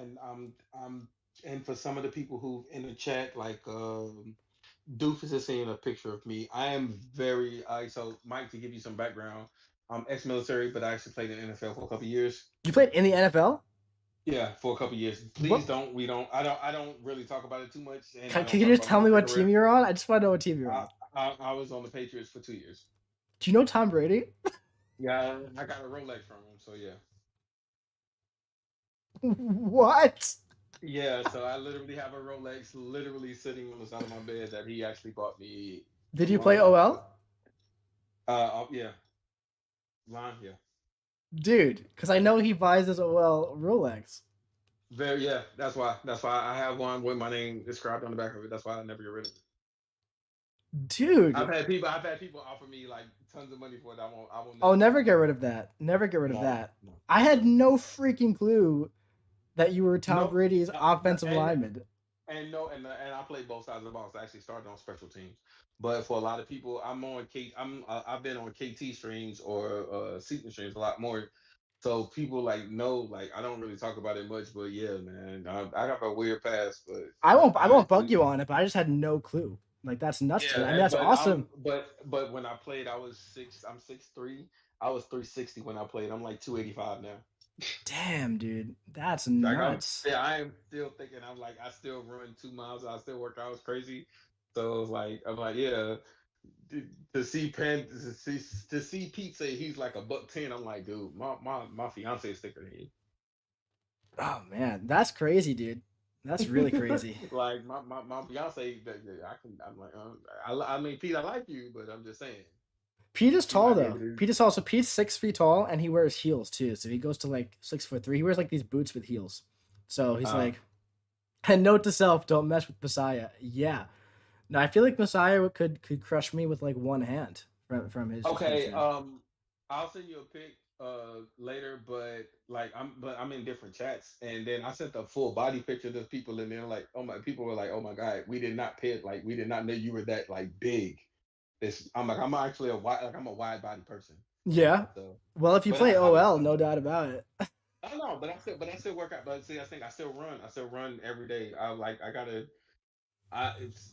and for some of the people who in the chat, like Doofus is seeing a picture of me. I am very so Mike, to give you some background. I'm ex-military, but I actually played in the NFL for a couple years. You played in the NFL? Yeah, for a couple years. Please What? don't. We don't. I don't really talk about it too much, and I Can don't you talk just about my tell me what team career. you're on? I just want to know what team you're I, on. I was on the Patriots for 2 years. Do you know Tom Brady? Yeah, I got a Rolex from him. So yeah, What? yeah. So I literally have a Rolex, literally sitting on the side of my bed that he actually bought me Did a you long play time ago. OL? Yeah, line yeah. Dude, because I know he buys his OL Rolex. Very yeah. That's why I have one with my name described on the back of it. That's why I never get rid of it. Dude. I've had people offer me like tons of money for it. I will Oh, never get never rid get of rid it. of that. Never get rid of No, that. no, I had no. no freaking clue that you were Tom No, Brady's no, offensive lineman. and no, and I played both sides of the ball. So I actually started on special teams, but for a lot of people, I've been on KT streams or Seton streams a lot more. So people like know like I don't really talk about it much, but yeah, man, I got a weird past, but I I won't bug actually you on it, but I just had no clue. Like that's nuts to me. I mean, yeah, that's awesome. but when I played, I was six. I'm 6'3". I was 360 when I played. I'm like 285 now. Damn, dude. That's Like nuts. I am still thinking. I'm like, I still run 2 miles. I still work out. It's crazy. So it's like, I'm like, yeah. To see to see Pete say he's like a buck 10. I'm like, dude, my fiance is thicker than Oh man, that's crazy, dude. That's really you. crazy. Like my fiance, I can. I'm like, I mean, Pete, I like you, but I'm just saying Pete is she tall might be able though. to. Pete is tall. So Pete's 6 feet tall, and he wears heels too. So he goes to like 6'3". He wears like these boots with heels. So he's Uh, like, and note to self: don't mess with Messiah. Yeah. No, I feel like Messiah could crush me with like one hand from his Okay, description. I'll send you a pic later, but I'm in different chats, and then I sent a full body picture to people, and they're like, oh my, people were like, oh my god, we did not pay it, like we did not know you were that like big. This I'm like I'm actually I'm a wide body person, Yeah. so Well, if you but play OL, I'm no doubt about it. I don't know, but I still work out. But see, I think I still run every day. I gotta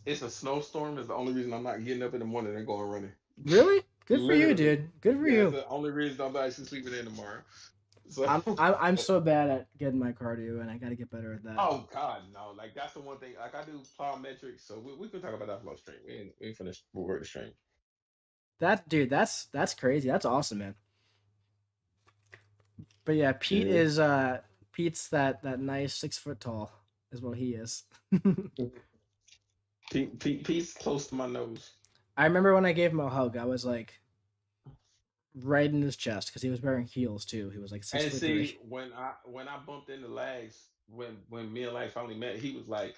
it's a snowstorm is the only reason I'm not getting up in the morning and going running. Really? Good for you, Literally. dude. Good for Yeah, that's you. the only reason I'm actually sleeping in tomorrow. So, I'm so bad at getting my cardio, and I got to get better at that. oh God, no! Like that's the one thing. Like I do plyometrics, so we can talk about that flow stream. We ain't finished work the stream. That dude, that's crazy. That's awesome, man. But yeah, Yeah. Pete's that nice 6 foot tall is what he is. Pete's close to my nose. I remember when I gave him a hug, I was like right in his chest because he was wearing heels too. He was like six And foot three. see, when I bumped into Lags, when me and Lags finally met, he was like,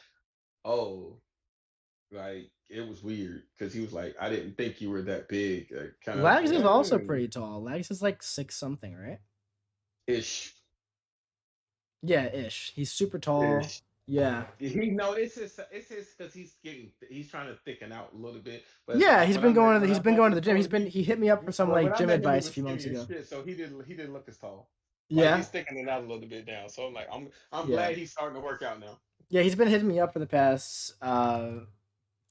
"Oh, like it was weird," because he was like, "I didn't think you were that big." Kind of Lags like, is also pretty tall. Lags is like six something, right? ish, Yeah, ish. He's super tall. ish. Yeah. He no, it's his because he's trying to thicken out a little bit. But Yeah, when I met when he's I been bumped going to the into gym. him, He hit me up for some like when I gym met him, he advice a was few months skinny as ago. shit, so he didn't look as tall. Like Yeah. he's thickening out a little bit now. So I'm like I'm Yeah. glad he's starting to work out now. Yeah, he's been hitting me up for the past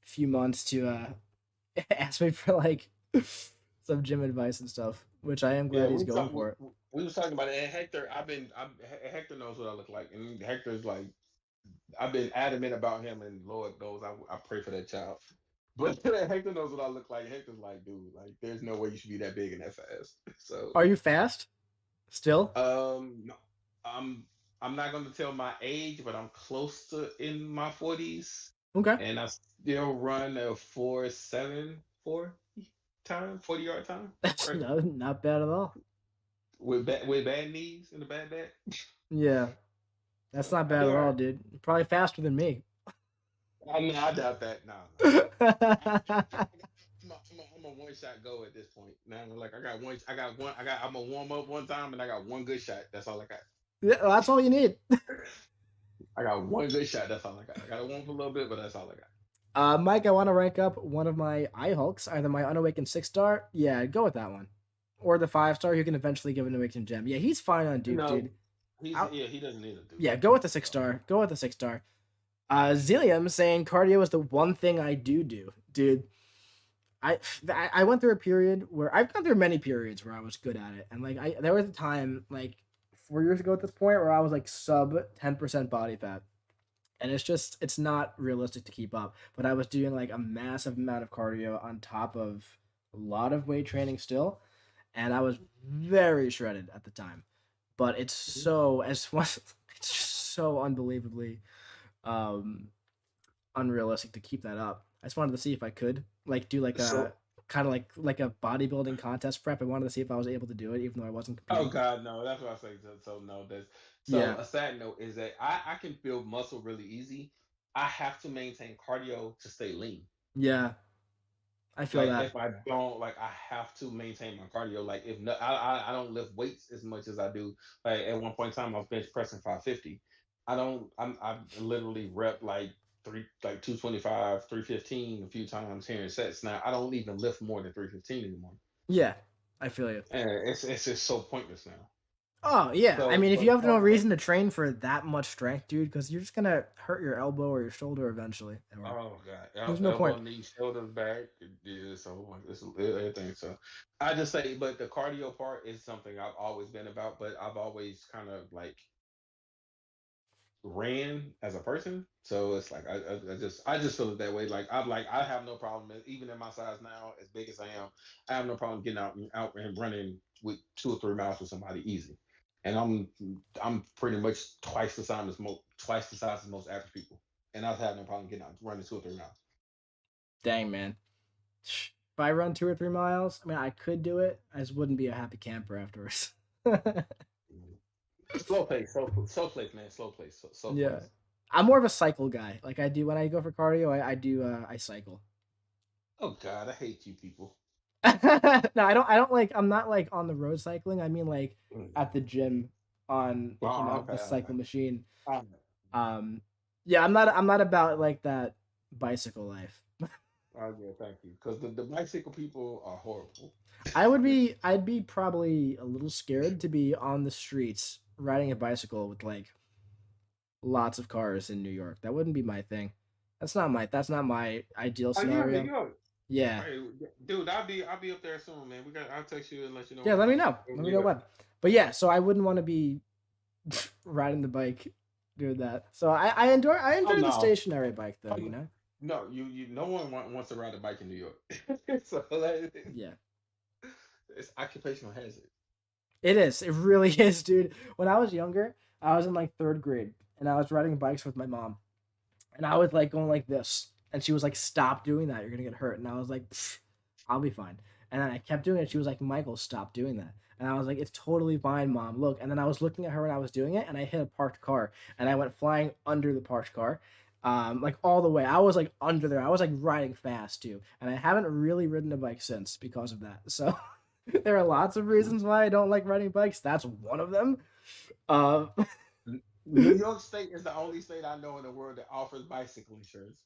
few months to ask me for like some gym advice and stuff, which I am Yeah, glad he's going for it. we was talking about it. And Hector, Hector knows what I look like, and Hector's like I've been adamant about him, and Lord knows I pray for that child. But Hector knows what I look like. Hector's like, dude, like, there's no way you should be that big and that fast. So, Are you fast still? no, I'm I'm not going to tell my age, but I'm close to in my 40s, Okay. and I still run a 4.74 time, 40-yard time, That's right? not bad at all. With bad knees and a bad back. Yeah, that's So not I bad do at all all, right. dude. Probably faster than me. I mean, I doubt that. No, no. I'm a one shot go at this point. Now, like, I'm gonna warm up one time, and I got one good shot. That's all I got. Yeah, well, that's all you need. I got one good shot. That's all I got. I got to warm up a little bit, but that's all I got. Mike, I want to rank up one of my eye hulks, either my unawakened 6-star. Yeah, go with that one, or the 5-star. You can eventually give an awakened gem. Yeah, he's fine on Duke, No, dude. he doesn't need to do. Yeah, go with the 6-star. Go with the 6-star. Zilliam saying cardio is the one thing I do, dude. I went through a period where I've gone through many periods where I was good at it, and like there was a time like 4 years ago at this point where I was like sub 10% body fat, and it's not realistic to keep up. But I was doing like a massive amount of cardio on top of a lot of weight training still, and I was very shredded at the time. But it's so as it's so unbelievably um unrealistic to keep that up. I just wanted to see if I could like do like a So, kind of like a bodybuilding contest prep. I wanted to see if I was able to do it, even though I wasn't oh competing. God, no. That's what I say. So no. That's so. Yeah, A sad note is that I can build muscle really easy. I have to maintain cardio to stay lean. yeah, I feel Like, that. if I don't, like, I have to maintain my cardio. Like, if no, I don't lift weights as much as I do. Like, at one point in time, I was bench pressing 550. I literally rep like 225, 315 a few times here in sets. Now I don't even lift more than 315 anymore, Yeah, I feel you. and it's just so pointless now. Oh yeah, I So, mean, if you but have no cardio. reason to train for that much strength, dude, because you're just gonna hurt your elbow or your shoulder eventually, or Oh God, there's no elbow, point. knee, shoulders, back, yeah, so it's everything. So I just say, but the cardio part is something I've always been about, but I've always kind of like ran as a person. So it's like I just feel it that way. Like I have no problem, even in my size now, as big as I am, I have no problem getting out and running with 2 or 3 miles with somebody easy. And I'm pretty much twice the size as most average people, and I've had no problem getting out running 2 or 3 miles. Dang man, if I run 2 or 3 miles, I mean, I could do it. I just wouldn't be a happy camper afterwards. Mhm. Slow pace, slow pace, man, slow Yeah, pace. I'm more of a cycle guy. Like I do when I go for cardio, I do I cycle. Oh God, I hate you people. No, I don't like. I'm not like on the road cycling. I mean like Mm. at the gym on Oh, okay, the cycle okay. machine. Um, Um, yeah, I'm not about like that bicycle life. yeah, thank you. Because the bicycle people are horrible. I'd be probably a little scared to be on the streets riding a bicycle with like lots of cars in New York. That wouldn't be my thing. That's not my ideal Oh, you in New scenario. York? Yeah. Hey, dude, I'll be up there soon, man. I'll text you and let you know Yeah, when let me I'm know. in Let me New know York. when. But yeah, so I wouldn't want to be riding the bike doing that. So I Oh enjoy the no, stationary bike though, oh, you know? no, no one wants to ride a bike in New York. So like, Yeah. it's occupational hazard. It is. It really is, dude. When I was younger, I was in like 3rd grade and I was riding bikes with my mom. And I was like going like this. And she was like, stop doing that. You're gonna get hurt. And I was like, I'll be fine. And then I kept doing it. She was like, Michael, stop doing that. And I was like, it's totally fine, mom. Look. And then I was looking at her when I was doing it, and I hit a parked car, and I went flying under the parked car, like all the way. I was like under there. I was like riding fast too, and I haven't really ridden a bike since because of that. So there are lots of reasons why I don't like riding bikes. That's one of them. Um, New York State is the only state I know in the world that offers bicycle insurance.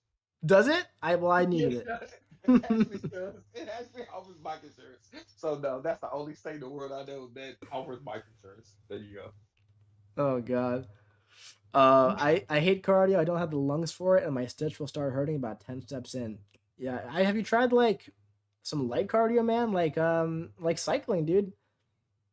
does it? I needed Yes, it. it actually does. It actually offers bike insurance. So no, that's the only state in the world I know that offers bike insurance. There you go. Oh god. I hate cardio. I don't have the lungs for it, and my stitch will start hurting about 10 steps in. Yeah, I have you tried like some light cardio, man? Like cycling, dude.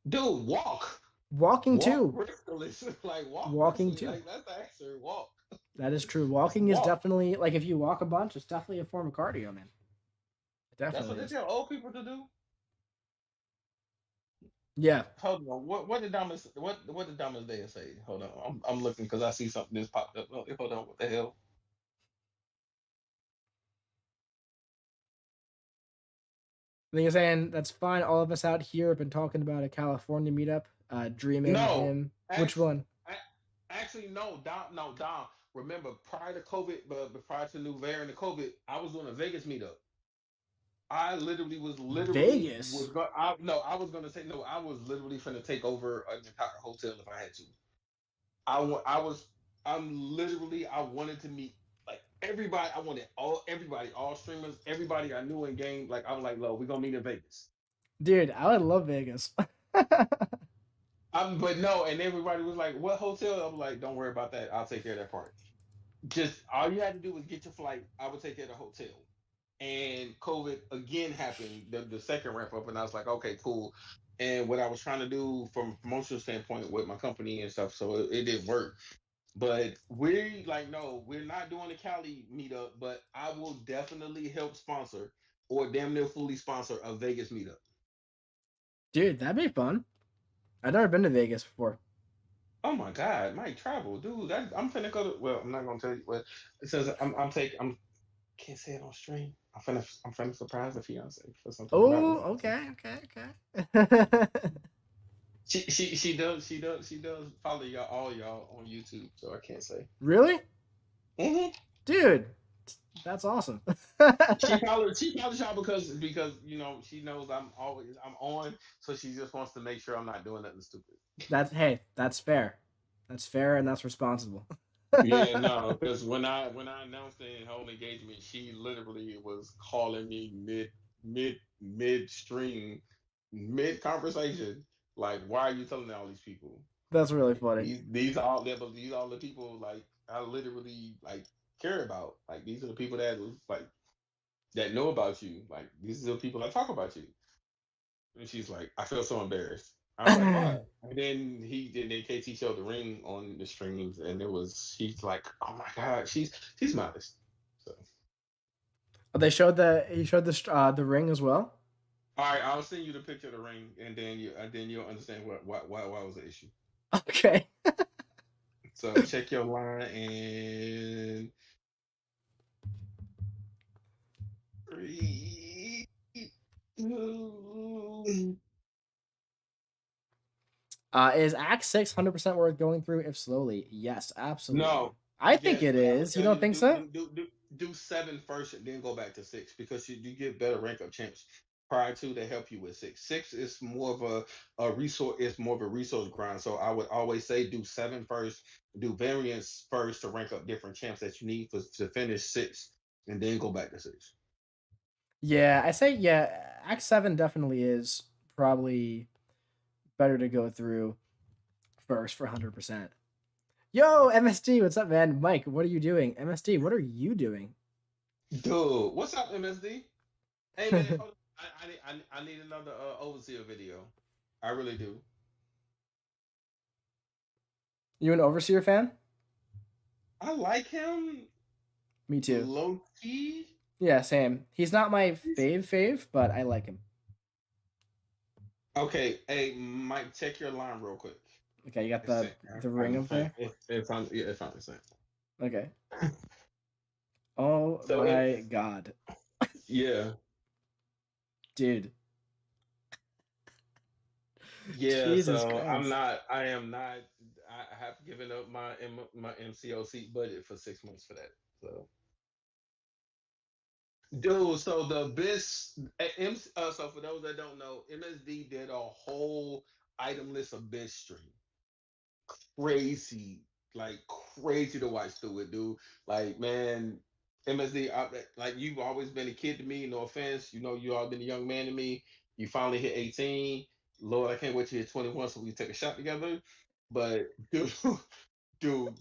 Dude, walk. Walking Walk too. briskly. Like, walk Walking briskly. too. Like, that's the answer. Walk. That is true. Walking is Walk. definitely like if you walk a bunch, it's definitely a form of cardio, man. It That's what definitely they is. tell old people to do. Yeah. Hold on. What did Thomas Day say? Hold on. I'm looking because I see something that's popped up. Oh, hold on. What the hell? I think you're saying that's fine. All of us out here have been talking about a California meetup. Dreaming No. him. Which Actually, one? actually, no. Dom, no, Dom. Remember, prior to COVID, but prior to the new variant of COVID, I was doing a Vegas meetup. I literally was Vegas. going. I no, I was gonna say no. I was literally finna take over an entire hotel if I had to. I was. I'm literally. I wanted to meet like everybody. I wanted everybody, all streamers, everybody I knew in game. Like I was like, "Lo, we're gonna meet in Vegas." Dude, I would love Vegas. But no, and everybody was like, "What hotel?" I'm like, "Don't worry about that. I'll take care of that part. Just all you had to do was get your flight. I would take care of the hotel." And COVID again happened, the second ramp up, and I was like, okay, cool. And what I was trying to do from a promotional standpoint with my company and stuff, so it didn't work. But we like, no, we're not doing the Cali meetup, but I will definitely help sponsor or damn near fully sponsor a Vegas meetup. Dude, that'd be fun. I've never been to Vegas before. Oh my God, Mike travel, dude. I'm finna go to. Well, I'm not gonna tell you. But it says I'm taking. I'm can't say it on stream. I'm finna surprise the fiance for something I'm not Oh, allowed to say. okay, okay. She does follow y'all all y'all on YouTube, so I can't say. Really? Hmm. Dude, that's awesome. She follows y'all because she knows I'm on, so she just wants to make sure I'm not doing nothing stupid. That's hey, that's fair. That's fair and that's responsible. Yeah, no, because when I announced the whole engagement, she literally was calling me midstream, mid conversation, like, why are you telling all these people? That's really Like, funny. these are all the people like I literally like care about. Like these are the people that know about you. Like these are the people that talk about you. And she's like, I feel so embarrassed. I was like, why? And then KT showed the ring on the streams, and she's like, oh my god, she's modest. So They showed he showed the ring as well. all right, I'll send you the picture of the ring, and then you'll understand why was the issue. Okay. So check your line and three, two. Is Act 6 100% worth going through if slowly? Yes, absolutely. No, I think yes, it but I would is. You tell you don't to think so? do seven first and then go back to six because you get better rank up champs prior to they help you with six. Six is more of a resource. It's more of a resource grind. So I would always say do seven first, do variants first to rank up different champs that you need to finish six, and then go back to six. Yeah, I say yeah. Act 7 definitely is probably better to go through first for 100%. Yo, MSD, what's up, man? Mike, what are you doing? MSD, what are you doing? Dude, what's up, MSD? Hey man, hold on. I need another overseer video. I really do. You an Overseer fan? I like him Me too. low key. Yeah, same. He's not my fave, but I like him. Okay, hey Mike, check your line real quick. Okay, you got It's sent. the ring up there. It's on the sent. Okay. Oh So my god, yeah, dude. yeah. Jesus So Christ. I am not. I have given up my MCO seat budget for 6 months for that. So dude, so the best so for those that don't know, MSD did a whole item list of best stream. Crazy, like crazy to watch through it, dude. Like, man, MSD, like you've always been a kid to me. No offense, you all been a young man to me. You finally hit 18. Lord, I can't wait to hit 21 so we can take a shot together. But dude,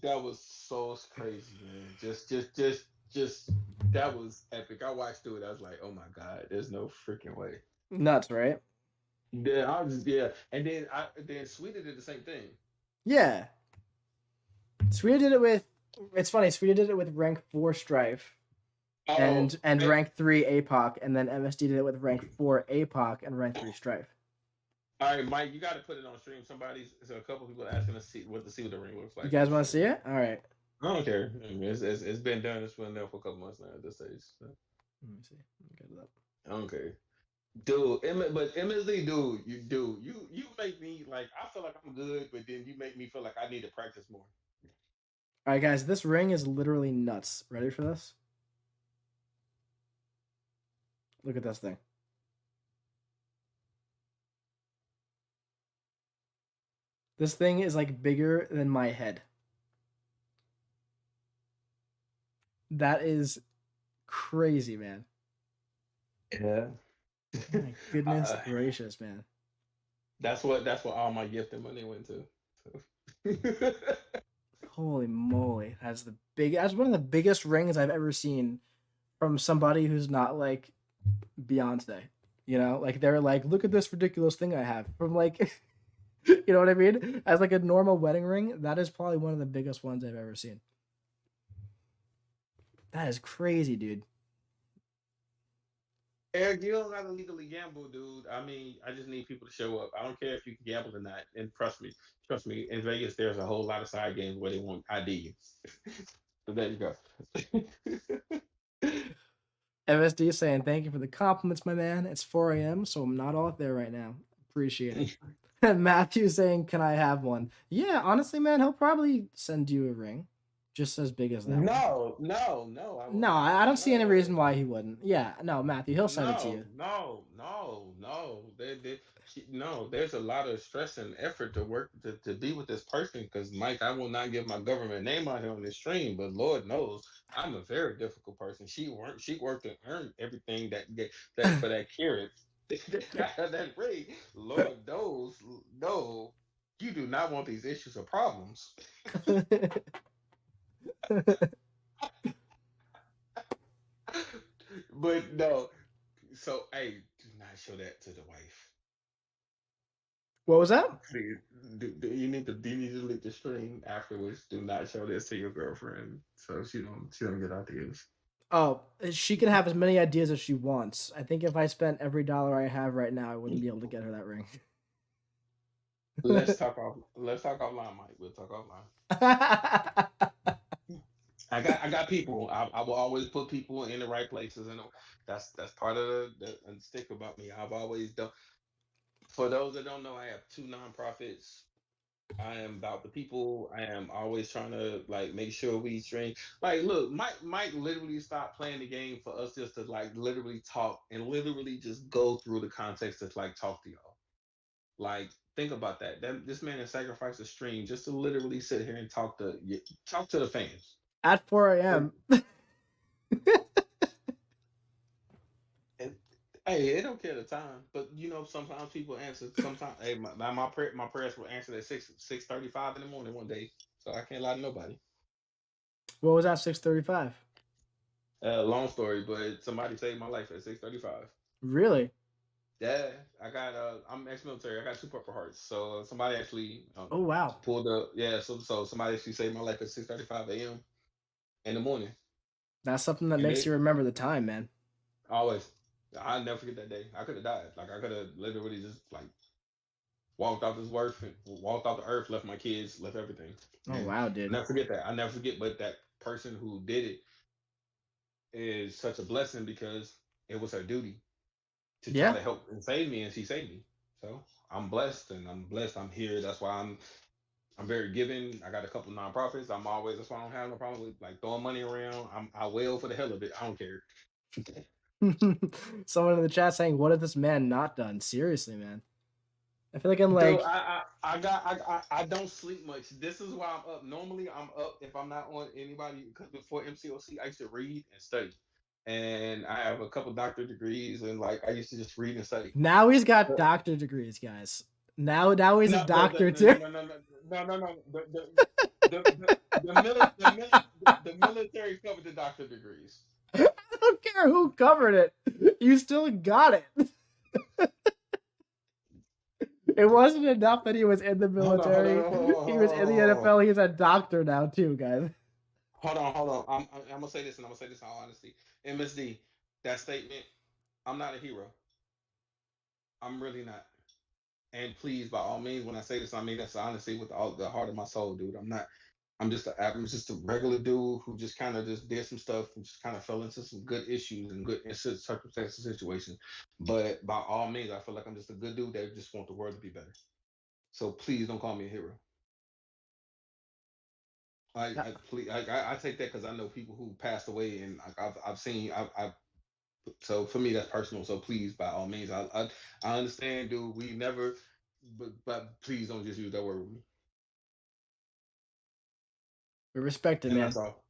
that was so crazy, man. Just that was epic. I watched through it. I was like, oh my god, there's no freaking way. Nuts, right? Yeah, and then Sweetie did the same thing. Yeah. Serena did it with It's funny. Sweden did it with rank 4 Strife Oh, and rank 3 APOC, and then MSD did it with rank 4 APOC and rank 3 Strife. all right, Mike, you got to put it on stream. So a couple people asking to see what the ring looks You like. guys want to see it? All right. I don't care. I mean, it's been done. It's been there for a couple months now at this stage. So. Let me see. Get it up. I don't care. Dude, but MSD, you make me like I feel like I'm good, but then you make me feel like I need to practice more. All right, guys. This ring is literally nuts. Ready for this? Look at this thing. This thing is like bigger than my head. That is crazy, man. Yeah. My goodness gracious, man. That's what all my gifting money went to. So. Holy moly. That's one of the biggest rings I've ever seen from somebody who's not like Beyonce. You know, like they're like, look at this ridiculous thing I have. From like you know what I mean? As like a normal wedding ring, that is probably one of the biggest ones I've ever seen. That is crazy, dude. Eric, you don't gotta legally gamble, dude. I mean, I just need people to show up. I don't care if you can gamble or not. And trust me, in Vegas there's a whole lot of side games where they want ID. So there you go. MSD saying thank you for the compliments, my man. It's 4 a.m., so I'm not out there right now. Appreciate it. Matthew saying, "Can I have one?" Yeah, honestly, man, he'll probably send you a ring, just as big as that one. No. I don't see any reason why he wouldn't. Yeah, no, Matthew, he'll send it to you. No. No, there's a lot of stress and effort to work to be with this person. Because Mike, I will not give my government name out here on this stream, but Lord knows I'm a very difficult person. She worked and earned everything that for that carrot that ring. Lord knows, no, you do not want these issues or problems. But no, so hey, do not show that to the wife. What was that? Please, you need to delete the stream afterwards. Do not show this to your girlfriend, so she don't get ideas. Oh, she can have as many ideas as she wants. I think if I spent every dollar I have right now, I wouldn't be able to get her that ring. Let's talk offline, Mike. We'll talk offline. I got people. I will always put people in the right places, and that's part of the stick about me. I've always done. For those that don't know, I have two nonprofits. I am about the people. I am always trying to like make sure we train. Like, look, Mike literally stopped playing the game for us just to like literally talk and literally just go through the context to like talk to y'all. Like, think about that. This man has sacrificed a stream just to literally sit here and talk to the fans. At 4 a.m. Hey, it don't care the time, but you know sometimes people answer. Sometimes, hey, my prayers were answered at 6:35 in the morning one day, so I can't lie to nobody. What was that? 6:35. Long story, but somebody saved my life at 6:35. Really? Yeah, I got. I'm ex-military. I got two Purple Hearts, so somebody actually Oh wow. pulled up. Yeah, so somebody actually saved my life at 6:35 a.m. in the morning. That's something that And makes you remember the time, man. always, I'll never forget that day. I could have died. Like I could have literally just like walked off this earth, walked off the earth, left my kids, left everything. Oh And wow, dude. I never forget that. I never forget, but that person who did it is such a blessing because it was her duty to try to help and save me, and she saved me. So I'm blessed, and I'm here. That's why I'm very giving. I got a couple nonprofits. That's why I don't have no problem with like throwing money around. I will for the hell of it. I don't care. Someone in the chat saying, "What has this man not done?" Seriously, man. I feel like I'm like. Dude, I don't sleep much. This is why I'm up. Normally I'm up if I'm not on anybody because before MCOC I used to read and study. And I have a couple doctorate degrees and like I used to just read and study. Now he's got doctorate degrees, guys. Now he's a doctor too. No. The military covered the doctorate degrees. I don't care who covered it. You still got it. It wasn't enough that he was in the military. He was in the NFL. He's a doctor now too, guys. hold on. I'm gonna say this, and I'm gonna say this in all honesty. MSD, that statement. I'm not a hero. I'm really not. And please, by all means, when I say this, I mean that's honestly with all the heart of my soul, dude. I'm not. I'm just a regular dude who just kind of just did some stuff and just kind of fell into some good issues and good circumstances situations. But by all means, I feel like I'm just a good dude that just want the world to be better. So please don't call me a hero. Yeah, Please, I take that because I know people who passed away and I've seen I've so for me that's personal. So please, by all means, I understand, dude. We never, but please don't just use that word with me. we respect it, And man. that's all.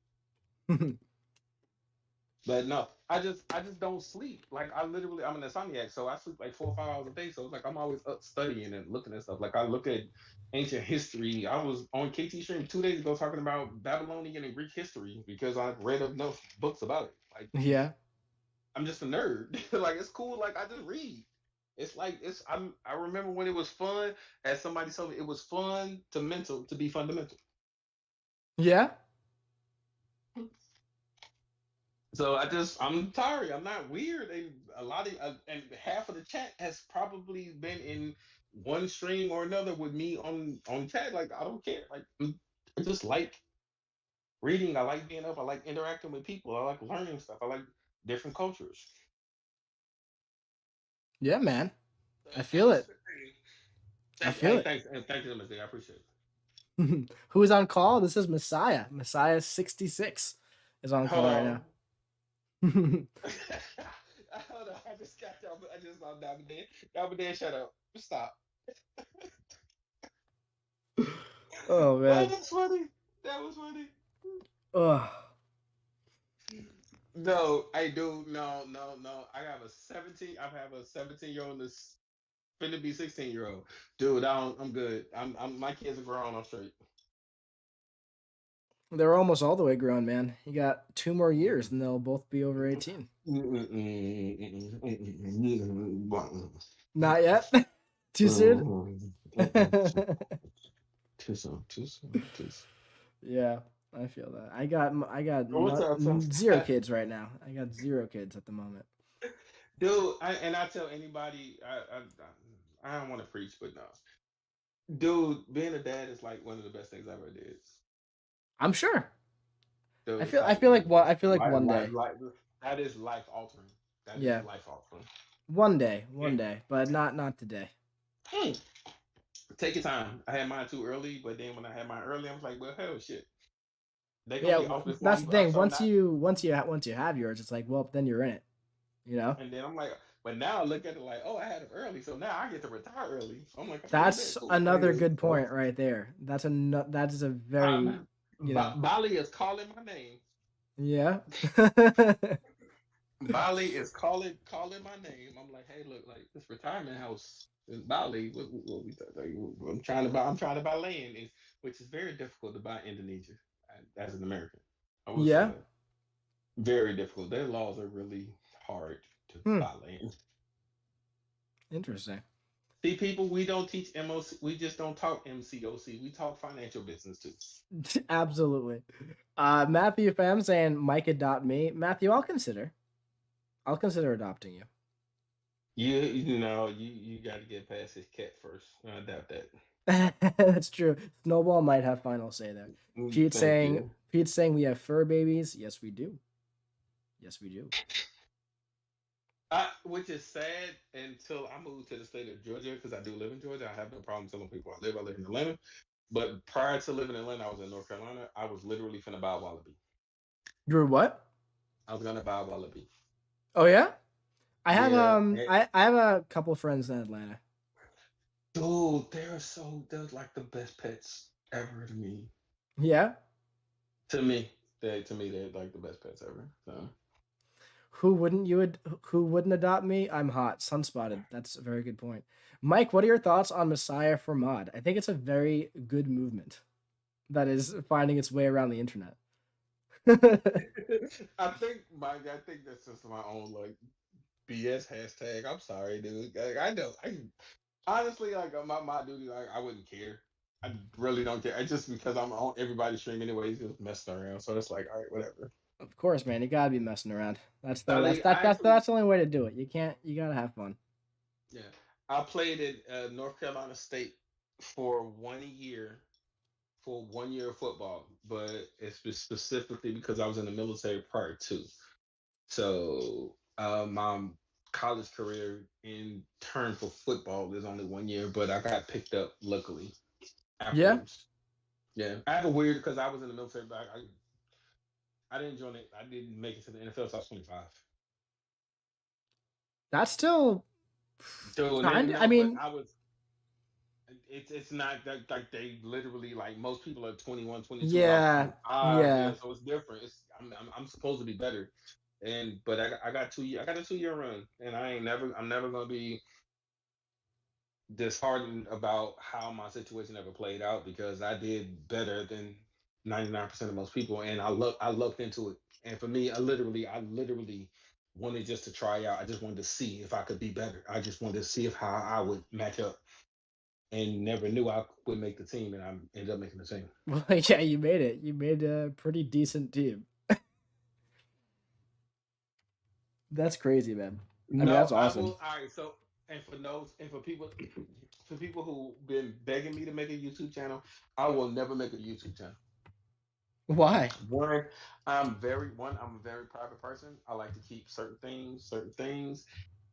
But no, I just don't sleep. Like I literally, I'm an insomniac, so I sleep like 4 or 5 hours a day. So it's like I'm always up studying and looking at stuff. Like I look at ancient history. I was on KT stream 2 days ago talking about Babylonian and Greek history because I read enough books about it. Like Yeah. I'm just a nerd. Like it's cool. Like I just read. It's like I remember when it was fun. As somebody told me, it was fun to be fundamental. Yeah. So I'm sorry, I'm not weird. And a lot of and half of the chat has probably been in one stream or another with me on chat. Like I don't care. Like I just like reading. I like being up. I like interacting with people. I like learning stuff. I like different cultures. Yeah, man. So I I feel it. respect it. I Thank, feel hey, it. thanks, and thank you, Mr. I appreciate it. Who's on call? This is Messiah. Messiah 66 is on Hold call right on. now. Hold on. I just got y'all. I just saw Davidan. Davidan, shut up. Stop. Oh Oh, man. that's funny. That was funny. Oh. No, I do. No, no, no. I have a 17. I have a 17-year-old that's finna be 16-year-old. Dude, I'm good. My kids are grown. I'm straight. They're almost all the way grown, man. You got 2 more years and they'll both be over 18. Not yet? Too soon? Too soon. Too soon. Too soon. Yeah, I feel that. I got What's not, up? zero kids right now. I got zero kids at the moment. Dude, I tell anybody, I don't want to preach, but no. Dude, being a dad is like one of the best things I ever did. I'm sure. Dude, it's I like feel like one I feel like life, one day. that is life altering. That is Yeah, life altering. one day, but not today. Hmm. Take your time. I had mine too early, but then when I had mine early, I was like, well, hell, shit, they gonna Yeah, be off before that's the I'm thing. so not. Once you have yours, it's like, well, then you're in it. You know. And then I'm like, but now I look at it like, oh, I had it early, so now I get to retire early. So I'm like, okay, That's man, cool. another good point right there. That is a very, you know. Bali is calling my name. Yeah. Bali is calling my name. I'm like, hey, look, like this retirement house in Bali. What we like, I'm trying to buy land, which is very difficult to buy in Indonesia as an American. I will say Yeah. that very difficult. Their laws are really hard to Hmm. buy land. Interesting. See, people, we don't teach MOC. We just don't talk MCOC. We talk financial business too. Absolutely. Matthew Pham saying Mike adopt me. Matthew, I'll consider. I'll consider adopting you. You know you got to get past his cat first. I doubt that. That's true. Snowball might have final say there. Thank you. Pete's saying we have fur babies. Yes, we do. Yes, we do. Which is sad until I moved to the state of Georgia because I do live in Georgia. I have no problem telling people I live. I live in Atlanta. But prior to living in Atlanta, I was in North Carolina. I was literally finna buy a wallaby. You're what? I was gonna buy a wallaby. Oh yeah. Yeah, I have a couple friends in Atlanta. dude, they're like the best pets ever to me. Yeah. To me, they're like the best pets ever. So. Who wouldn't adopt me? I'm hot. Sunspotted. That's a very good point. Mike, what are your thoughts on Messiah for Mod? I think it's a very good movement that is finding its way around the internet. I think that's just my own like BS hashtag. I'm sorry, dude. Like, I know. I honestly like my duty. Like I wouldn't care. I really don't care. I just because I'm on everybody's stream anyways, just messing around. So it's like, all right, whatever. Of course, man. You gotta be messing around. I actually, That's the only way to do it. You can't. You gotta have fun. yeah, I played at North Carolina State for 1 year, for 1 year of football, but it's specifically because I was in the military prior to. So my college career in turn for football is only 1 year, but I got picked up luckily Yeah, afterwards. Yeah, I have a weird because I was in the military, but I didn't join it. I didn't make it to the NFL until I was 25. that's still So kind. I no, but mean, I was. It's not that like they literally like most people are 21, 22. I was yeah, 25. Yeah, yeah. so it's different. I'm supposed to be better, and but I got 2 year. I got a 2 year run, and I'm never gonna be disheartened about how my situation ever played out because I did better than 99% of most people, and I looked into it. And for me, I literally wanted just to try out. I just wanted to see if I could be better. I just wanted to see if how I would match up, and never knew I would make the team, and I ended up making the team. Well, yeah, you made it. You made a pretty decent team. That's crazy, man. I mean, No, that's I awesome. will. All right, so and for people for people who've been begging me to make a YouTube channel, I will never make a YouTube channel. Why? One, I'm a very private person. I like to keep certain things.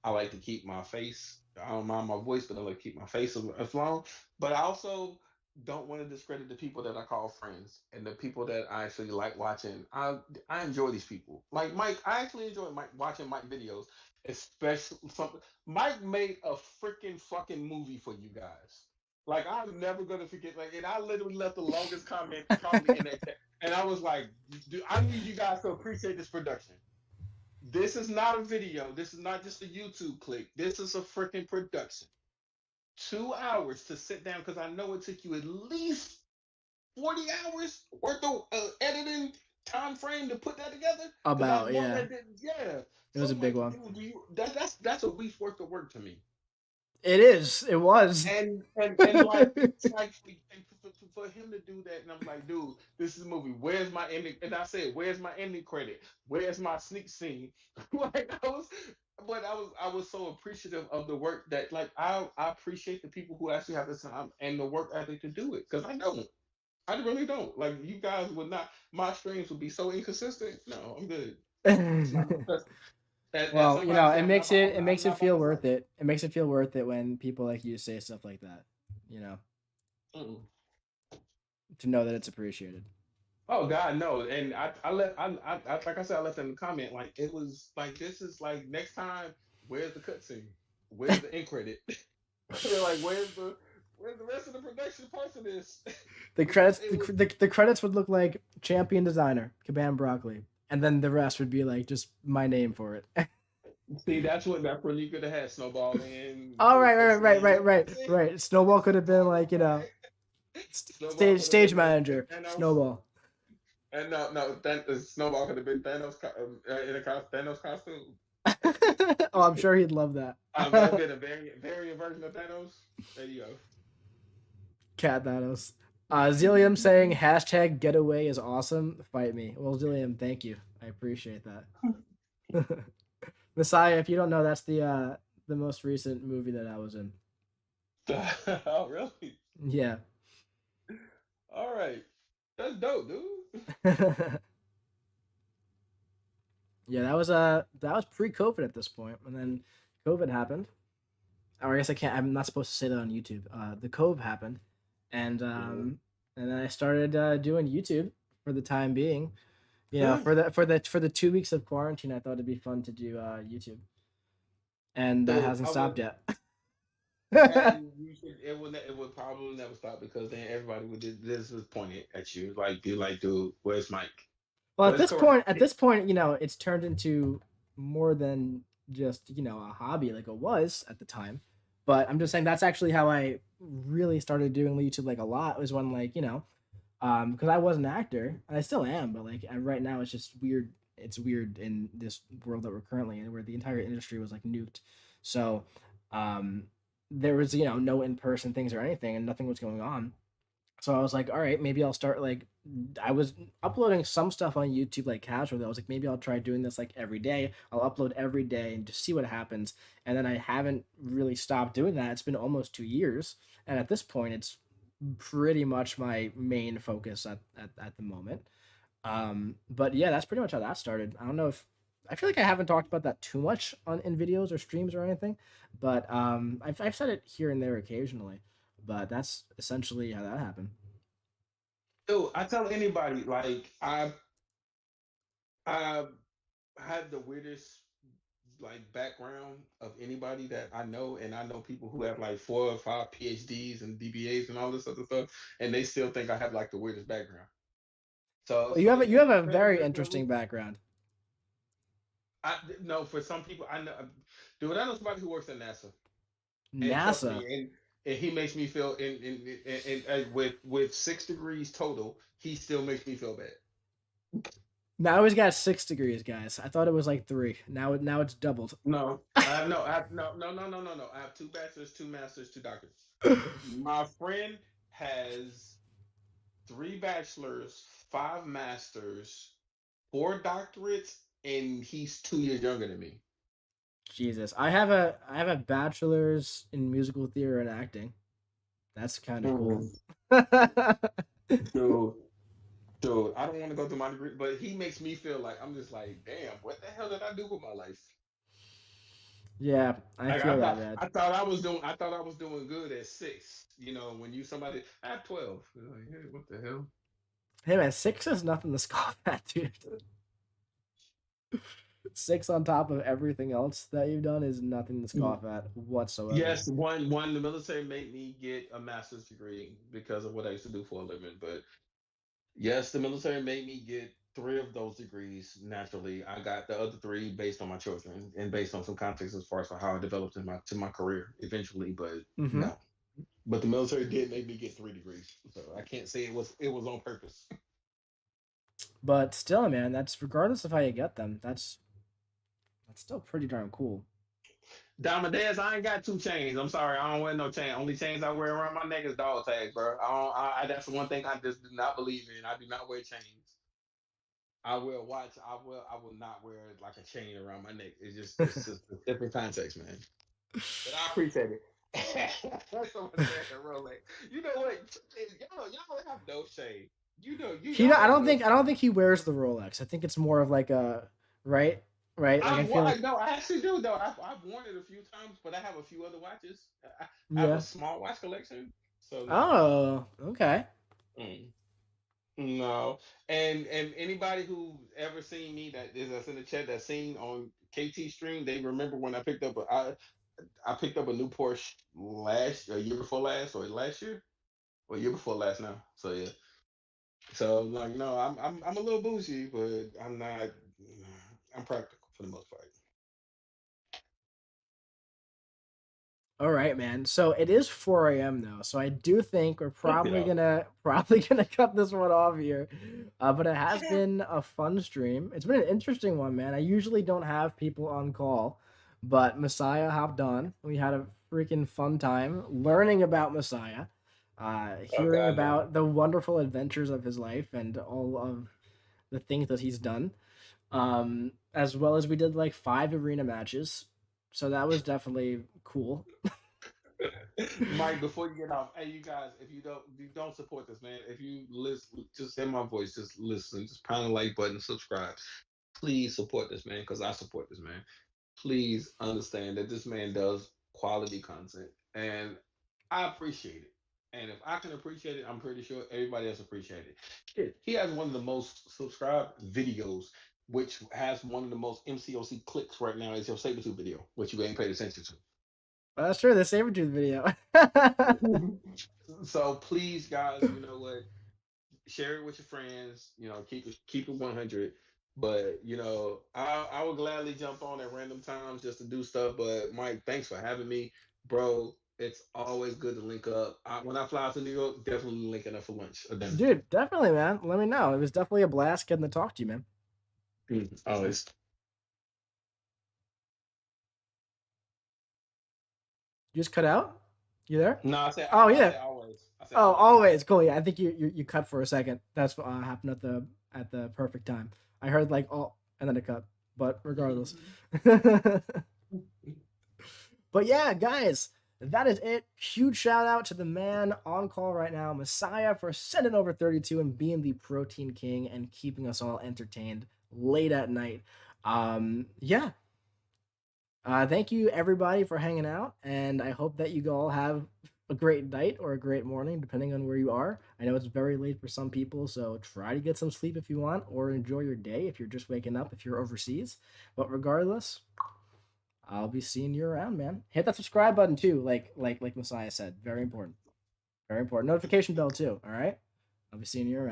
I like to keep my face. I don't mind my voice, but I like to keep my face alone. But I also don't want to discredit the people that I call friends and the people that I actually like watching. I enjoy these people. Like Mike, I actually enjoy Mike watching Mike videos, especially something. Mike made a freaking fucking movie for you guys. Like I'm never gonna forget. Like, and I literally left the longest comment probably in that chat. And I was like, dude, I need you guys to appreciate this production. This is not a video. This is not just a YouTube clip. This is a freaking production. 2 hours to sit down because I know it took you at least 40 hours worth of editing time frame to put that together. Because I About know yeah, that didn't. Yeah. it So was a I'm big like, one. dude, that's a week's worth of work to me. It is. It was. And like it's like for him to do that, and I'm like, dude, this is a movie. Where's my ending? And I said, where's my ending credit? Where's my sneak scene? Like I was so appreciative of the work that like I appreciate the people who actually have the time and the work ethic to do it because I don't. I really don't. Like you guys would not. My streams would be so inconsistent. No, I'm good. It's not my best. As Well, somebody said, it I'm makes it not about feel to worth flex. it. It makes it feel worth it when people like you say stuff like that. You know, Mm-mm. to know that it's appreciated. Oh God, no! And I left. Like I said, I left in the comment. Like it was like this is like next time. Where's the cutscene? Where's the end credit? They're like, where's the rest of the production parts of this? The Because credits, it was. the credits would look like champion designer, Caban Broccoli, and then the rest would be like just my name for it. See, that's when you could have had Snowball in All the right, cutscene. See, right. Snowball could have been Snowball, like Snowball could have stage been the manager. Thanos. Snowball. And Snowball could have been Thanos in a Thanos costume. Oh, I'm sure he'd love that. That'd been a variant version of Thanos. There you Cat Thanos. Zillium saying hashtag getaway is awesome. Fight me. Well, Zillium, thank you. I appreciate that. Messiah, if you don't know, that's the most recent movie that I was in. go. Oh, really? Yeah. All right. That's dope, dude. Yeah, that was pre-COVID at this point, and then COVID happened. Or I guess I can't. I'm not supposed to say that on YouTube. The Cove happened, and Yeah. and then I started doing YouTube for the time being. You know, Huh. for the 2 weeks of quarantine, I thought it'd be fun to do YouTube, and that Dude, hasn't I stopped would, yet. and you should, it would probably never stop because then everybody would this was pointed at you, like be like, dude, where's Mike? Well, But it's correct. at this point, it's turned into more than just a hobby like it was at the time. But I'm just saying that's actually how I really started doing YouTube like a lot was when because I was an actor and I still am, but like right now it's just weird. It's weird in this world that we're currently in, where the entire industry was like nuked. So, there was no in person things or anything, and nothing was going on. So I was like, all right, maybe I'll start like I was uploading some stuff on YouTube like casually. I was like, maybe I'll try doing this like every day. I'll upload every day and just see what happens. And then I haven't really stopped doing that. It's been almost 2 years. And at this point, it's pretty much my main focus at the moment. But yeah, that's pretty much how that started. I don't know if I feel like I haven't talked about that too much on in videos or streams or anything, but I've said it here and there occasionally. But that's essentially how that happened. Dude, I tell anybody like I had the weirdest like background of anybody that I know, and I know people who have like 4 or 5 PhDs and DBAs and all this other stuff, and they still think I have like the weirdest background. So Well, you it's have a very very weird for interesting me. background. I no, for some people I know, dude. I know somebody who works at NASA, and trust NASA. me, and he makes me feel with 6 degrees total, he still makes me feel bad. Now he's got 6 degrees, guys. I thought it was like three. Now it's doubled. No, I have no. I have 2 bachelors, 2 masters, 2 doctors. My friend has 3 bachelors, 5 masters, 4 doctorates, and he's 2 years younger than me. Jesus, I have a bachelor's in musical theater and acting. That's kind of cool. Mm, dude, dude, I don't want to go through my degree, but he makes me feel like I'm just like, damn, what the hell did I do with my life? Yeah, I Like feel that, man. I thought I was doing good at 6. You know, when you somebody I have 12. You're like, hey, what the hell? Hey, man, six is nothing to scoff at, dude. Six on top of everything else that you've done is nothing to scoff at whatsoever. Yes, one the military made me get a master's degree because of what I used to do for a living. But yes, the military made me get 3 of those degrees naturally. I got the other 3 based on my children and based on some context as far as for how I developed in my career eventually. But Mm-hmm. no, but the military did make me get 3 degrees, so I can't say it was on purpose. But still, man, that's regardless of how you get them. That's still pretty darn cool. Diamond, I ain't got 2 chains. I'm sorry, I don't wear no chain. Only chains I wear around my neck is dog tags, bro. I don't. That's the one thing I just do not believe in. I do not wear chains. I wear a watch. I will not wear like a chain around my neck. It's just a different context, man. But I appreciate it. Someone said a Rolex. You know what? Y'all have no shame. Y'all have no I don't shame. think he wears the Rolex. I think it's more of like a right, right. Like I feel like No, I actually do though. I've worn it a few times, but I have a few other watches. I have a yeah. small watch collection, so no. Oh, okay. Mm. No, and anybody who ever seen me that's in the chat that's seen on KT stream, they remember when I picked up a new Porsche last a year before last or last year or year before last now. So yeah, so like no, I'm a little bougie, but I'm not. I'm practical for the most part. All right, man. So it is 4 a.m. though, so I do think we're Look it up. probably gonna cut this one off here. But it has been a fun stream. It's been an interesting one, man. I usually don't have people on call, but Messiah hopped on. We had a freaking fun time learning about Messiah, Okay, hearing I know. about the wonderful adventures of his life and all of the things that he's done. As well as we did like 5 arena matches, so that was definitely cool. Mike, before you get off, hey, you guys, if you don't support this, man, if you listen, just hear my voice, just listen, just pound the like button, subscribe. Please support this man because I support this man. Please understand that this man does quality content, and I appreciate it. And if I can appreciate it, I'm pretty sure everybody else appreciates it. Shit, he has one of the most subscribed videos, which has one of the most MCOC clicks right now. Is your Sabretooth video, which you ain't paid attention to. That's true. The Sabretooth video. So please, guys, you know what? Share it with your friends. Keep it 100. But I will gladly jump on at random times just to do stuff. But Mike, thanks for having me, bro. It's always good to link up. When I fly out to New York, definitely linking up for lunch or dinner. Dude, definitely, man. Let me know. It was definitely a blast getting to talk to you, man. Always. You just cut out? You there? No, I said Oh, I yeah. said always. I saying Oh, all the time. always cool. Yeah, I think you cut for a second. That's what happened at the perfect time. I heard like oh, and then it cut. But regardless. But yeah, guys, that is it. Huge shout out to the man on call right now, Messiah, for sending over 32 and being the protein king and keeping us all entertained late at night. Yeah. Thank you everybody for hanging out, and I hope that you all have a great night or a great morning, depending on where you are. I know it's very late for some people, so try to get some sleep if you want, or enjoy your day if you're just waking up if you're overseas. But regardless, I'll be seeing you around, man. Hit that subscribe button too, like Messiah said. Very important. Very important. Notification bell too. All right. I'll be seeing you around.